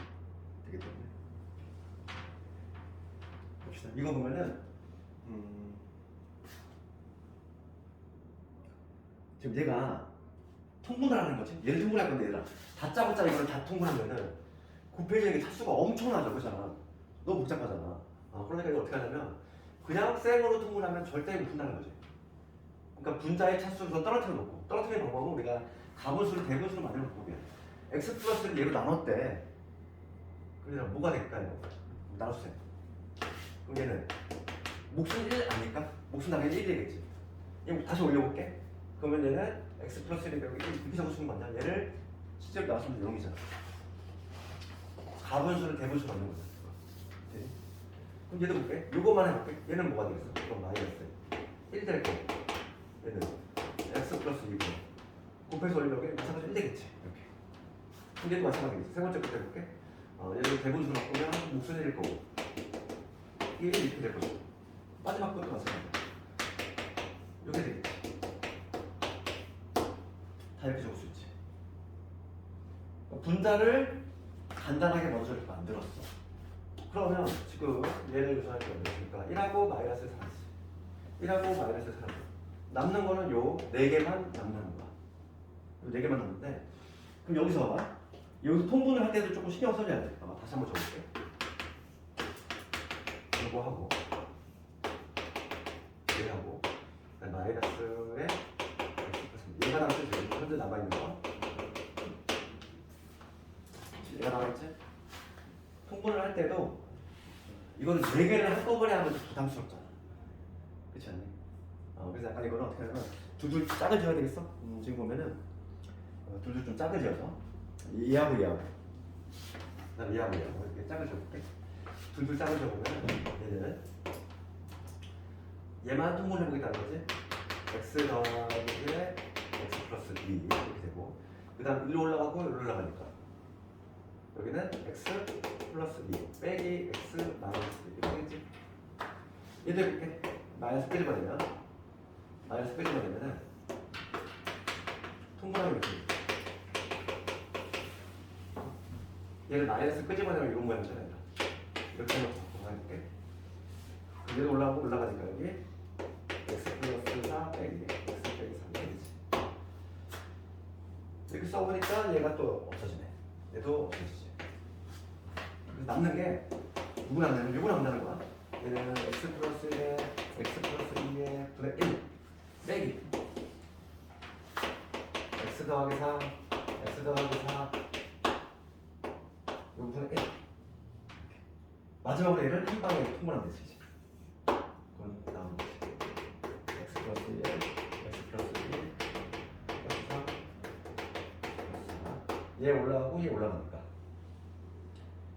되기 때문에 봅시다. 이거 보면은 지금 얘가 통분을 하는 거지. 얘를 통분할 건데 얘들아 다짜고짜 이걸 다 통분하면은 9페이지에 차수가 엄청나죠. 그렇잖아. 너무 복잡하잖아. 그러니까 이거 어떻게 하냐면 그냥 생으로 통분하면 절대 못 푼다는 거지. 그러니까 분자의 차수를 더 떨어뜨려 놓고, 떨어뜨리는 방법은 우리가 가분수를 대분수로 만드는 방법이야. x 플러스를 얘로 나눴대. 그러면 뭐가 될까요? 나눠주세요. 그럼 얘는 몫은 1 아닐까? 몫은 당연히 1이겠지. 얘 다시 올려볼게. 그러면 얘는 x 플러스 1이 이렇게 적어주는 거 아니야? 얘를 실제로 나왔으면 0이잖아. 가분수를 대분수로 만드는 거야. 오케이? 그럼 얘도 볼게. 요거만 해볼게. 얘는 뭐가 되겠어? 그럼 마이너스 1 될 거고. 얘는 x 플러스 2고 곱해서 올리려면 마찬가지로 1 되겠지. 이렇게. 근데 얘도 마찬가지겠지. 세 번째 거 해볼게. 얘를 대분수로 바꾸면 몫은 1일 거고 이게 이렇게 될 거고 마지막 것도 마찬가지야. 이렇게 되겠지. 다 이렇게 적을 수 있지. 분자를 간단하게 먼저 이렇게 만들었어. 그러면 지금 얘를 유사할 게 없으니까 1하고 마이너스를 사라지. 1하고 마이너스를 사라지. 남는 거는 요 4개만 남는 거야. 요 4개만 남는데 그럼 여기서 봐봐. 여기서 통분을 할 때도 조금 신경 써줘야 돼. 다시 한번 적어볼게. 이거 하고 얘하고 마이너스에 얘가 남았지. 지금 현재 남아있는 거 얘가 남아있지? 통분을 할 때도 이거는 4개를 한꺼번에 하면 좀 부담스럽잖아. 그렇지 않니? 그래서 약간 이거는 어떻게 하냐면 둘둘 짝을 지어야 되겠어? 지금 보면은 둘둘 좀 짝을 지어서 얘하고 얘하고 그다음에 얘하고 얘하고 이렇게 짝을 지어볼게. 둘둘 짝을 지어보면 얘는 얘만 통분해보겠다는 거지. x 더하기 x 플러스 2 이렇게 되고 그 다음 1로 올라가고 1로 올라가니까 여기는 x 플러스 2 빼기 x 마이너스 2 이렇게 되겠지. 얘도 해볼게. 마이너스 빼집어내면 통분하면 이렇게 얘를 마이너스 끄집어내면 이런 모양이 되잖아. 이렇게 해놓고 해볼게. 얘도 올라가고 올라가니까 여기 x 플러스 4 빼기 x 빼기 3 되겠지. 이렇게 써보니까 얘가 또 없어지네. 얘도 없어지지. 그래서 남는 게 누구 남는? 이거 남는다는 거야. 얘는 x 플러스 1에 x 플러스 2에 분의 1 빼기 x 더하기 3 x 더하기 4 여기 분의 1 마지막으로 얘를 한 방에 통분하면 되지. 이제. 그건 나오는 거지. x 플러스 1 x 플러스 1 x 3 얘 올라가고 얘 올라가니까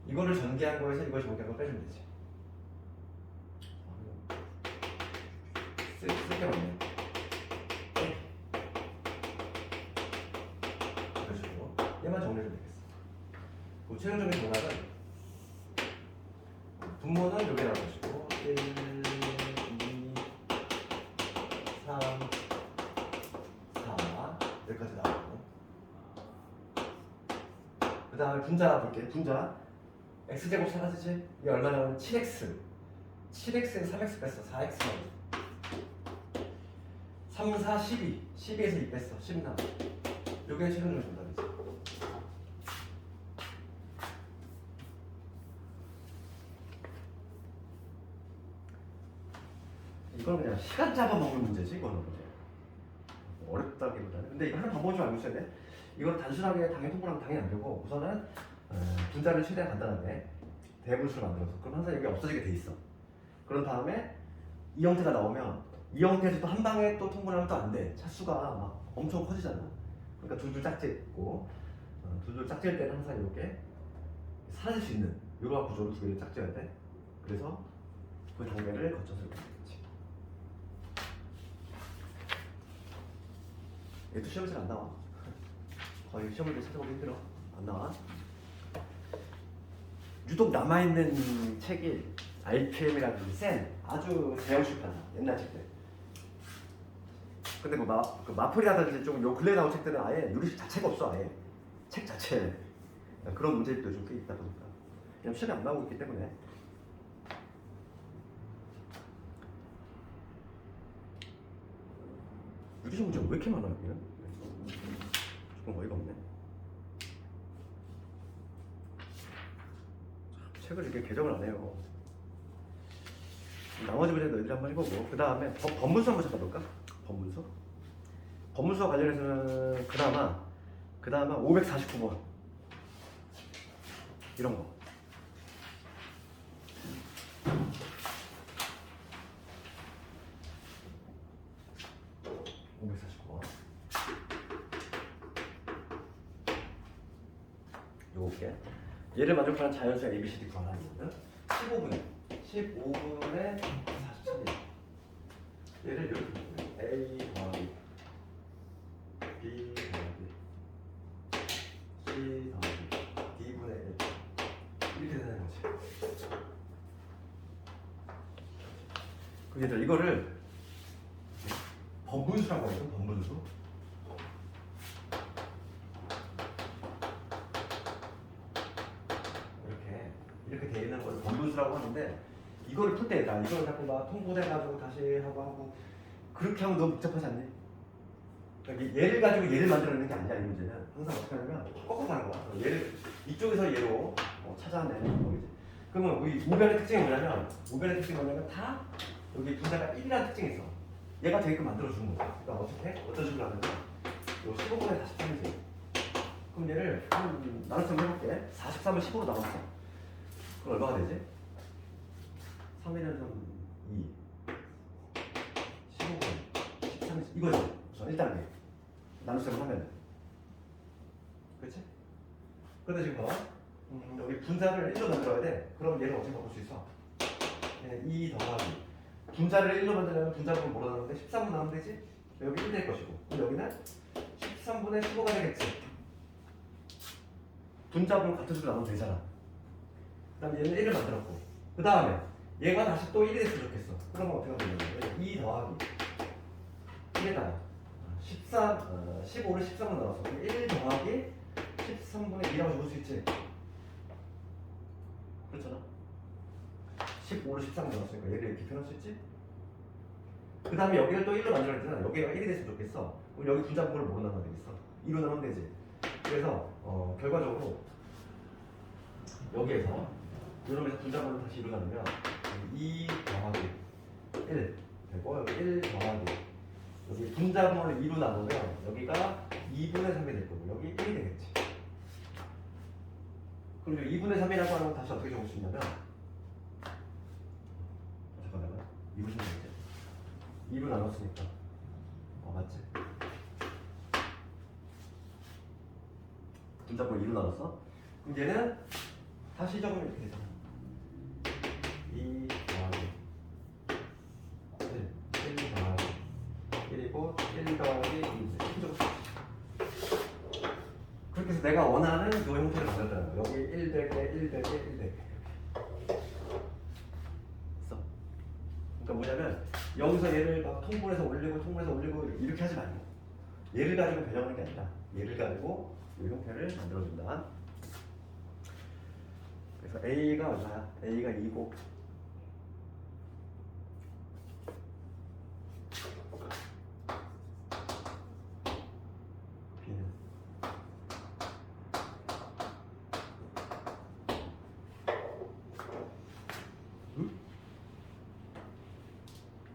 이거를 전개한 거에서 이걸 전개한 거 빼주면 되지. 쓸게 많네. 이런 식으로 얘만 정리해주면 되겠어. 그리고 최종적인 정답은 분모는 여기에 나올 것이고 1, 2, 3, 4 여기까지 나오고 그 다음에 분자 볼게. 분자 x제곱 사라지지? 이게 얼마 나오면 7x 7x에 3x 뺐어. 4x 나오지. 3, 4, 12 12에서 2 뺐어. 10 나와. 요게 최종적인 정답이지. 이건 그냥 시간 잡아먹을 문제지. 이거는 어렵다기보다는. 근데 이거 하는 방법을 좀 알고 있어야 돼. 이건 단순하게 당연히 통분하면 당연히 안 되고 우선은 분자를 최대한 간단하게 대분수로 만들어서 그럼 항상 여기 없어지게 돼 있어. 그럼 그런 다음에 이 형태가 나오면 이 형태에서 또 한 방에 또 통분을 하면 또 안 돼. 차수가 막 엄청 커지잖아. 그러니까 둘둘 짝짓고 둘둘 짝질 때는 항상 이렇게 사라질 수 있는 이러한 구조로 두 개를 짝져야 돼. 그래서 그 단계를 거쳐서 이렇게 되겠지. 얘도 시험에서 안 나와. 거의 시험을 찾아보기 힘들어. 안 나와. 유독 남아있는 책이 RPM이라는 센 아주 대형 출판사 옛날 책들. 근데 그 마플이라든지 좀 요 근래 나온 책들은 아예 유리식 자체가 없어. 아예 책 자체 그런 문제들도 좀 꽤 있다 보니까 그냥 시험이 안 나오고 있기 때문에. 유리식 문제가 왜 이렇게 많아 여기는? 조금 어이가 없네. 책을 이렇게 개정을 안 해요. 나머지 문제 너희들이 한번 해보고 그 다음에 법문서 한번 찾아볼까? 법문서와 관련해서는 그나마 549번 이런 거. 요게 얘를 만족하는 자연수 ABCD 구하라는 15분에 43일. 얘를 이렇게 보면 A 더하기 B 더하기 C 더하기 D분의 1 이렇게 되는 거지. 그럼 이거를 번분수라고 하거든. 번분수. 이렇게 돼 있는 걸 번분수라고 하는데 이거를 풀 때 이거를 자꾸 막 통보돼가지고 다시 하고 그렇게 하면 너무 복잡하지 않니? 그러니까 얘를 가지고 얘를 만들어내는 게 아니야. 이 문제는 항상 어떻게 하냐면 꺾어서 하는 거야. 얘를 이쪽에서 얘로 찾아내는 거지. 그러면 우리 우변의 특징이 뭐냐면 다 여기 분자가 1이라는 특징이 있어. 얘가 되게끔 만들어주는 거야. 그러니까 어떤 식으로 하냐면 요 15분의 43이지. 그럼 얘를 나눗셈 해볼게. 43을 10으로 나눴어. 그럼 얼마가 되지? 3일은 3, 2 15분 13, 이거죠. 우선 1단계 나눗셈을 하면 그렇지? 그런데 지금 봐봐. 여기 분자를 1로 만들어야 돼. 그럼 얘를 어떻게 바꿀 수 있어? 2 더하기 분자를 1로 만들려면 분자분을 뭐로 나누는데 13분 나누면 되지? 여기 1 될 것이고 그럼 여기는 13분의 15가 되겠지. 분자분을 같은 수로 나누면 되잖아. 그 다음에 얘는 1을 만들었고 그 다음에 얘가 다시 또 1이 됐으면 좋겠어. 그러면 어떻게 하면 되냐면 2 더하기 1에다가 15를 13으로 나눴어. 1 더하기 13분의 2라고 적을 수 있지. 그렇잖아. 15를 13으로 나눴으니까 얘를 이렇게 표현할 수 있지. 그 다음에 여기를 또 1로 만들어야 되잖아. 여기가 1이 됐으면 좋겠어. 그럼 여기 분자분을 뭐로 나누면 되겠어? 2로 나누면 되지. 그래서 결과적으로 여기에서 이놈에서 분자분을 다시 2로 나누면 2 더하기 1 되고 여기 1 더하기 여기 분자분을 2로 나누면 여기가 2분의 3이 될 거고 여기 1이 되겠지. 그럼 여기 2분의 3이라고 하는 건 다시 어떻게 적을 수 있냐면 잠깐만 2분의 3이겠지? 2로 나눴으니까 맞지? 분자분을 2로 나눴어? 그럼 얘는 다시 적으면 이렇게 되잖아. 2 더하기 1 더하기 1이고 1 더하기 2 이렇게 적었어. 그렇게 해서 내가 원하는 이 형태를 만들잖아. 여기 1 되게 1 되게 1 되게 있어. 그러니까 뭐냐면 여기서 얘를 막 통분해서 올리고 이렇게 하지 말고 얘를 가지고 변형하는 게 아니라 얘를 가지고 이 형태를 만들어준다. 그래서 A가 얼마야? A가 2고 B는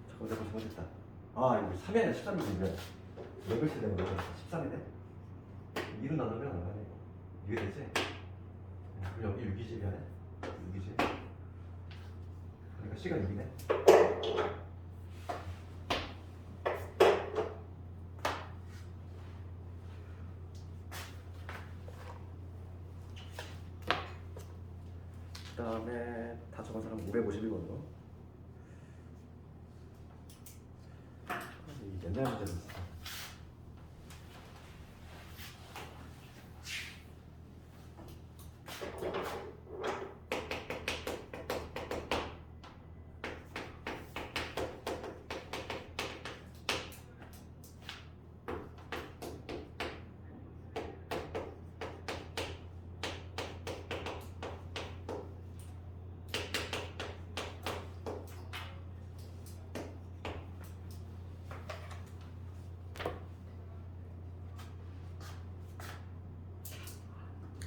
잠깐만 내가 잘못했다. 이거 3이네 13이네. 왜 글씨 되는 거야? 13이네. 2로 나누면 얼마네? 이게 되지? 그럼 여기 6이지 미안해. 6이지. 그러니까 C가 6이네. 그 다음에 다 적은 사람 551번으로. 옛날 문제로 있어.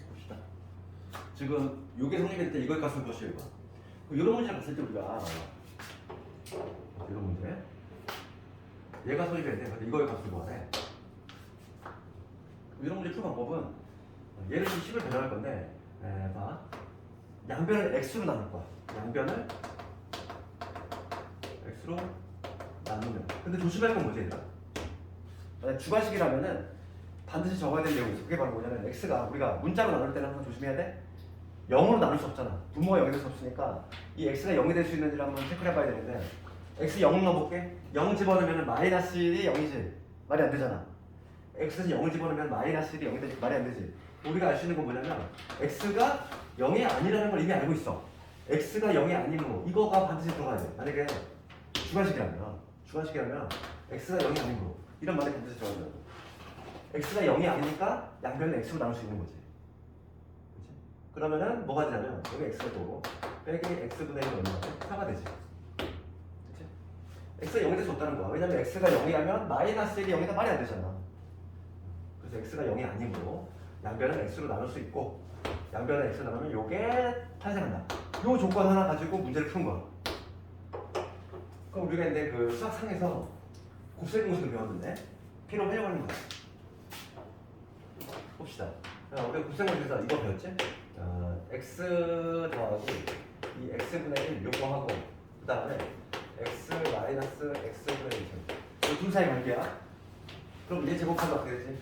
봅시다. 지금 요게 성립할 때 이걸 값을 보시오. 이런 문제를 봤을 때 우리가 이런 문제 얘가 성립해야 돼. 근데 이거의 값을 구하래. 이런 문제 풀 방법은 얘를 좀 10을 배정할 건데 봐. 양변을 x로 나눌 거야. 양변을 x로 나누면. 근데 조심할 건 뭐지 얘들아? 만약 주관식이라면은 반드시 적어야 될 내용이 있어. 그게 바로 뭐냐면 x가 우리가 문자로 나눌 때는 항상 조심해야 돼. 0으로 나눌 수 없잖아. 분모가 0이 될 수 없으니까 이 x가 0이 될 수 있는지를 한번 체크를 해봐야 되는데 x 0 넣어볼게. 0 집어넣으면 마이너스 1이 0이지. 말이 안 되잖아. x에서 0을 집어넣으면 마이너스 1이 0이 되지. 말이 안 되지. 우리가 알 수 있는 건 뭐냐면 x가 0이 아니라는 걸 이미 알고 있어. x가 0이 아니므로 이거가 반드시 들어가야 돼. 만약에 주관식이라면 x가 0이 아니므로 이런 말이 반드시 들어가야 돼. x가 0이 아니니까 양변을 x로 나눌 수 있는 거지. 그치? 그러면은 뭐가 되냐면 여기 x가 되고 빼기 x분의 1이 얼마나 돼? 4가 되지. 그치? x가 0이 될 수 없다는 거야. 왜냐면 x가 0이라면 마이너스 1이 0이다 말이 안 되잖아. 그래서 x가 0이 아니므로 양변을 x로 나눌 수 있고 양변을 x로 나누면 요게 탄생한다. 요 조건 하나 가지고 문제를 푸는 거야. 그럼 우리가 이제 그 수학상에서 곱셈 공식을 배웠는데 P로 활용하는 거야. 봅시다. 우리가 곱셈 공식에서 이거 배웠지? x 더하기 이 x분의 1 요거 하고 그 다음에 x 마이너스 x분의 1 이둘 사이 관계야. 그럼 얘 제곱하면 어떻게 되지?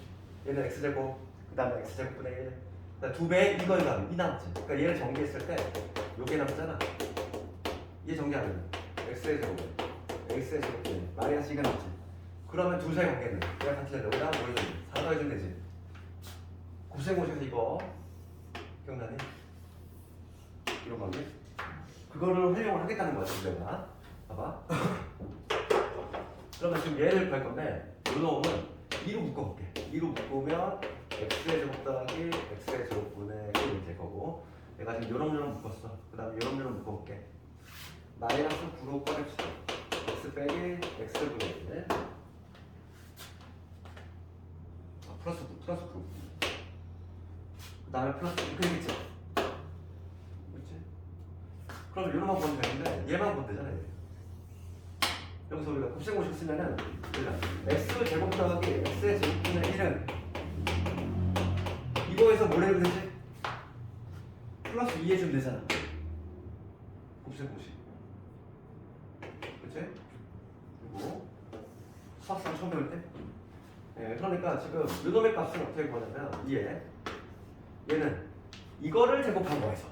얘는 x제곱 그 다음에 x제곱분의 1 그다음 2배 이걸 가면 2 남지. 그러니까 얘를 정리했을 때 요게 남잖아. 얘 정리하면 x의 제곱 x의 제곱분의 마이너스 2가 남지. 그러면 둘 사이 관계는 얘가 같이 되는 거다. 뭐 해주면 4 더해주면 되지. 곱셈 공식에서 이거 기억나니? 이런 관계? 그거를 활용을 하겠다는 거야 지금 내가. 봐봐. 그러면 지금 얘를 구할 건데 요 놈은 2로 묶어볼게. 2로 묶으면 x의 제곱 더하기 x의 제곱분의 1이 될 거고 내가 지금 요놈 묶었어. 그 다음에 요놈 묶어볼게. 마이너스 9로 꺼냅시다. x 빼기 x분의 1 플러스 9 플러스 9 그 다음에 플러스 이렇게 되겠지? 그렇지? 그럼 요놈만 보면 되는데 얘만 보면 되잖아. 얘. 여기서 우리가 곱셈 공식 쓰면은 x 제곱 더하기 x의 제곱분의 1은 이거에서 뭘 해도 되지? 플러스 2 해주면 되잖아. 곱셈 공식. 그치? 그리고 수학상 처음 배울 때? 네, 그러니까 지금 요놈의 값은 어떻게 구하냐면 얘는 이거를 제곱한 거에서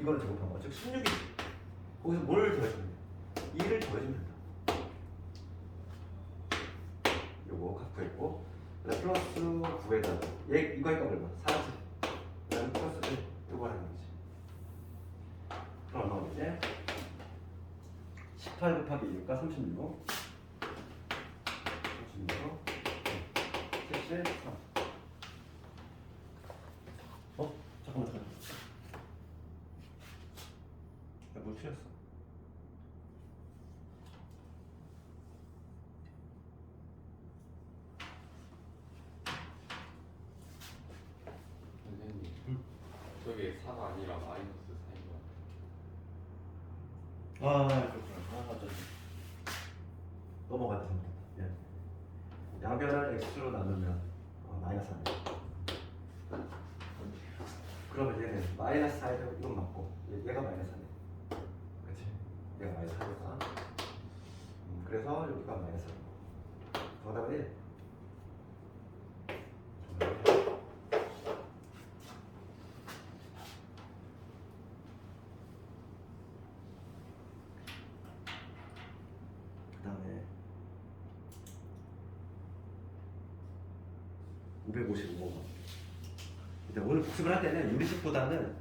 이거를 제곱한 거. 즉 16이지. 거기서 뭘 더해주면 돼? 2를 더해주면 된다. 요거 갖고 있고 그다음 플러스 9에다가 얘 이거 할까 얼마? 4지. 그다음 플러스 1 요거 하는 거지. 그럼 얼마 되지? 18 곱하기 2니까 36 73 잠깐만 뭐 틀렸어? 선생님, 저게 4가 아니라 마이너스 4인 것 같아요. 아 그렇구나. 어쩌지. 넘어갔다 잘못했다. 예. 양변을 x로 나누면 마이너스 4. 그러면 얘는 마이너스 4에서 이건 맞고 얘가 마이너스 4네. 그치? 얘가 마이너스 4니까. 그래서 여기가 마이너스 4. 정답은 1. 그 다음에 255번. 일단 오늘 복습을 할 때는 유리식보다는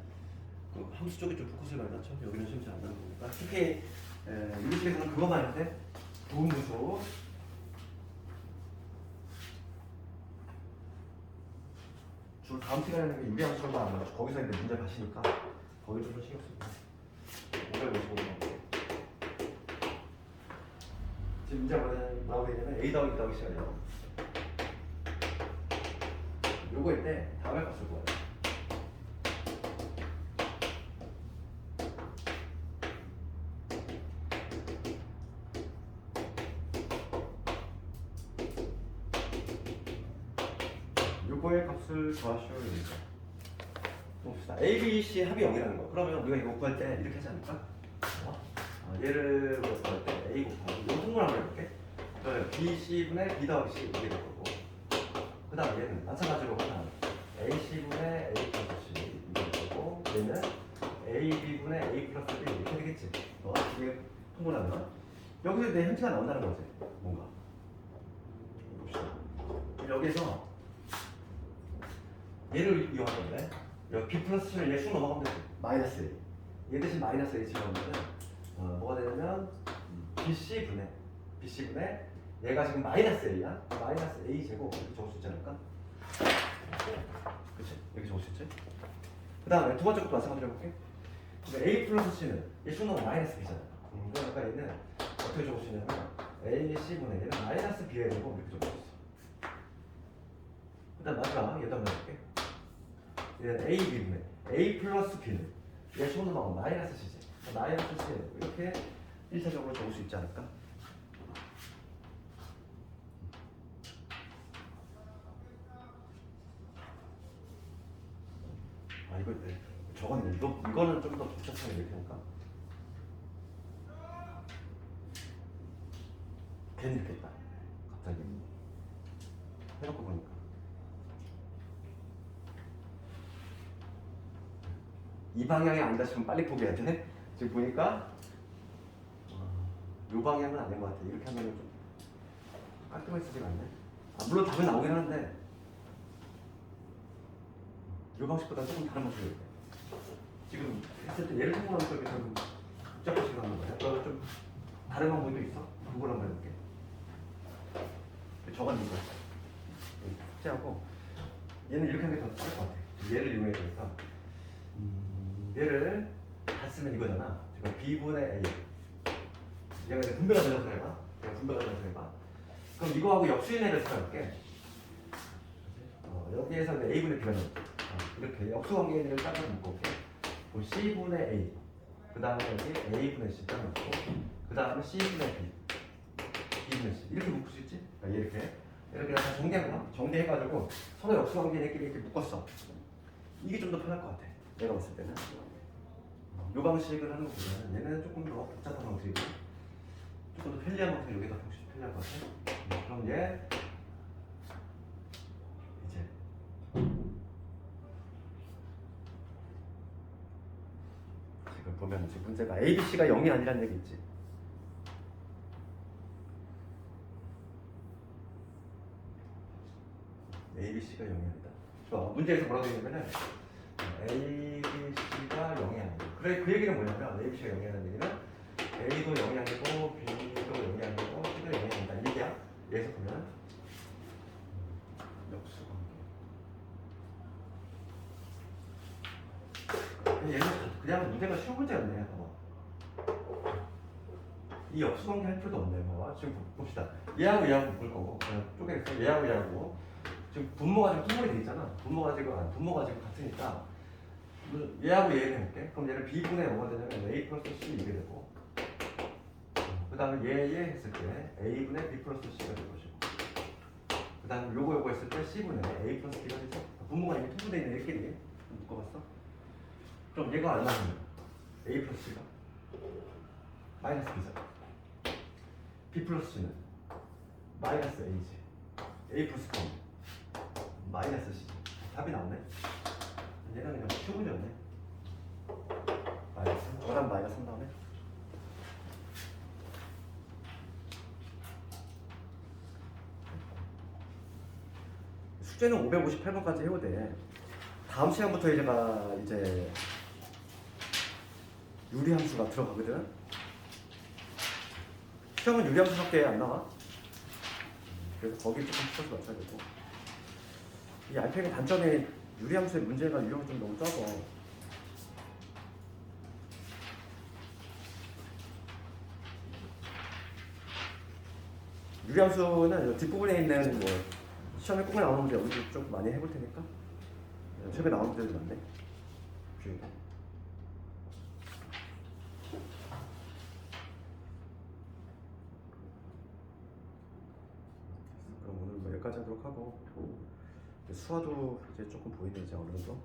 그 함수 쪽에 좀 포커스를 많이 맞춰. 여기는 시험 잘안 나는 거니까. 특히 유리식에서는 그것만 하는데 부분분수 주로 다음 시간에는 유리함수로만 안 나오죠. 거기서 이제 문제 가시니까 거기 좀 더 신경 쓰고. 555번. 지금 문제가 나오게 되면 A 더하기 B 더하기 C가 돼요. 요거일 때 다음에 값을 구해요. 요거의 값을 구하시오. 여기서 봅시다. A, B, C 합이 0이라는 거. 그러면 우리가 이거 구할 때 이렇게 하지 않을까? 얘를 구할 때 A 곱하기 요 통분을 한번 해볼게. 그러면 B, C분의 B 더하기 C 이렇게 될 거고, 그 다음 얘는 마찬가지로 하나 AC분의 A 플러스 C 이렇게 될 거고, 얘는 AB분의 A 플러스 B 이렇게 되겠지. 이게 통분하면 여기서 내 현지가 나온다는 거지. 뭔가 봅시다. 여기서 얘를 이용할 건데, 여기 B 플러스 C를 얘 쑥 넘어가면 되지. 마이너스 A. 얘 대신 마이너스 A 집어넣으면 뭐가 되냐면 BC분의 얘가 지금 마이너스 A야. 마이너스 A 제곱 이렇게 적을 수 있지 않을까? 그치? 이렇게 적을 수 있지? 그 다음에 두 번째 것도 마찬가지로 해볼게. A 플러스 C는 얘 쑥 넘어 마이너스 B잖아. 그러니까 얘는 어떻게 적을 수 있냐면 AC분의 얘는 마이너스 B의 제곱 이렇게 적을 수 있어. 그 다음 마지막 얘도 한번 해볼게. 얘는 AB분의 A 플러스 B는 얘 쑥 넘어가면 마이너스 C지. 마이너스 C 이렇게 1차적으로 적을 수 있지 않을까? 이거 적었네. 이거는 좀 더 복잡하게 될 테니까. 괜히 이렇게 했다. 갑자기 해놓고 보니까. 이 방향이 아니다 싶으면 빨리 포기해야 돼. 지금 보니까 이 방향은 아닌 것 같아. 이렇게 하면 좀 깔끔해지지가 않네. 물론 답은 나오긴 하는데 이 방식보다 조금 다른 방식이에요. 지금 했을 때 얘를 통과하는 쪽이 좀 복잡하시게 하는 거예요. 그러면 좀 다른 방법도 있어? 그걸 한번 해볼게. 적었는 거야. 숙제하고 얘는 이렇게 하는 게 더 빠를 것 같아. 얘를 이용해야 되니까 얘를 다 쓰면 이거잖아. 지금 B분의 A. 얘가 이제 분배가 되려서 해봐. 얘가 분배가 되려서 해봐. 그럼 이거하고 역수인해를 써볼게. 여기에서는 A분의 B가 나오죠. 이렇게 역수관계를 따로 묶어볼게. C분의 A. 그 다음에 여기 A분의 C 딱 놓고, 그 다음에 C분의 B. B분의 C. 이렇게 묶을 수 있지? 이렇게 다 정리해가지고 서로 역수관계끼리 이렇게 묶었어. 이게 좀 더 편할 것 같아. 내가 봤을 때는. 이 방식을 하는 것보다는 얘는 조금 더 복잡한 방식이고 조금 더 편리한 방식이 여기가 더 편리할 것 같아. 그럼 얘 이제 지금 보면 지금 문제가 A, B, C가 0이 아니라는 얘기 있지. A, B, C가 0이 아니다. 좋아. 문제에서 뭐라고 되냐면은 A, B, C가 0이 아니고, 그래 그 얘기는 뭐냐면 A, B, C가 0이 아니라는 얘기는 A도 0이 아니고 B도 0이 아니고 C도 0이 아니다 이 얘기야. 얘에서 보면 역수관계. 얘는 그냥 문제가 쉬운 문제였네. 이 역수관계 할 필요도 없네. 봐봐. 지금 봅시다. 얘하고 얘하고 묶을 거고 그냥 쪼개겠어. 얘하고 얘하고 지금 분모가 지금 통분이 돼 있잖아. 분모가 지금 같으니까 얘하고 얘를 해볼게. 그럼 얘는 B분의 뭐가 되냐면 A 플러스 C 이게 되고, 그 다음에 얘 했을 때 A분의 B 플러스 C가 될 것이고, 그 다음에 요거 했을 때 C분의 A 플러스 B가 되죠. 분모가 이미 통분되어 있는 얘끼리 묶어봤어. 그럼 얘가 얼마냐? A 플러스 C가 마이너스 B죠. B 플러스 C는 마이너스 A지. A 플러스 B 마이너스 C. 답이 나오네. 얘는 그냥 큐문이었네. 마이너스. 그다음 마이너스 한 다음에 숙제는 558번까지 해도 돼. 다음 시간부터 이제 유리함수가 들어가거든. 시험은 유리함수밖에 안 나와. 그래서 거기 조금 포커스 맞춰야 되고. 이 알팽의 단점이 유리함수의 문제가 유형이 좀 너무 적어. 유리함수는 뒷부분에 있는 뭐 시험에 꼭 나오는 문제 여기도 좀 많이 해볼 테니까. 최근에 나온 문제들 많네. 비율도. 그럼 오늘 뭐 여기까지 하도록 하고 수화도 이제 조금 보이네 이제 어느 정도.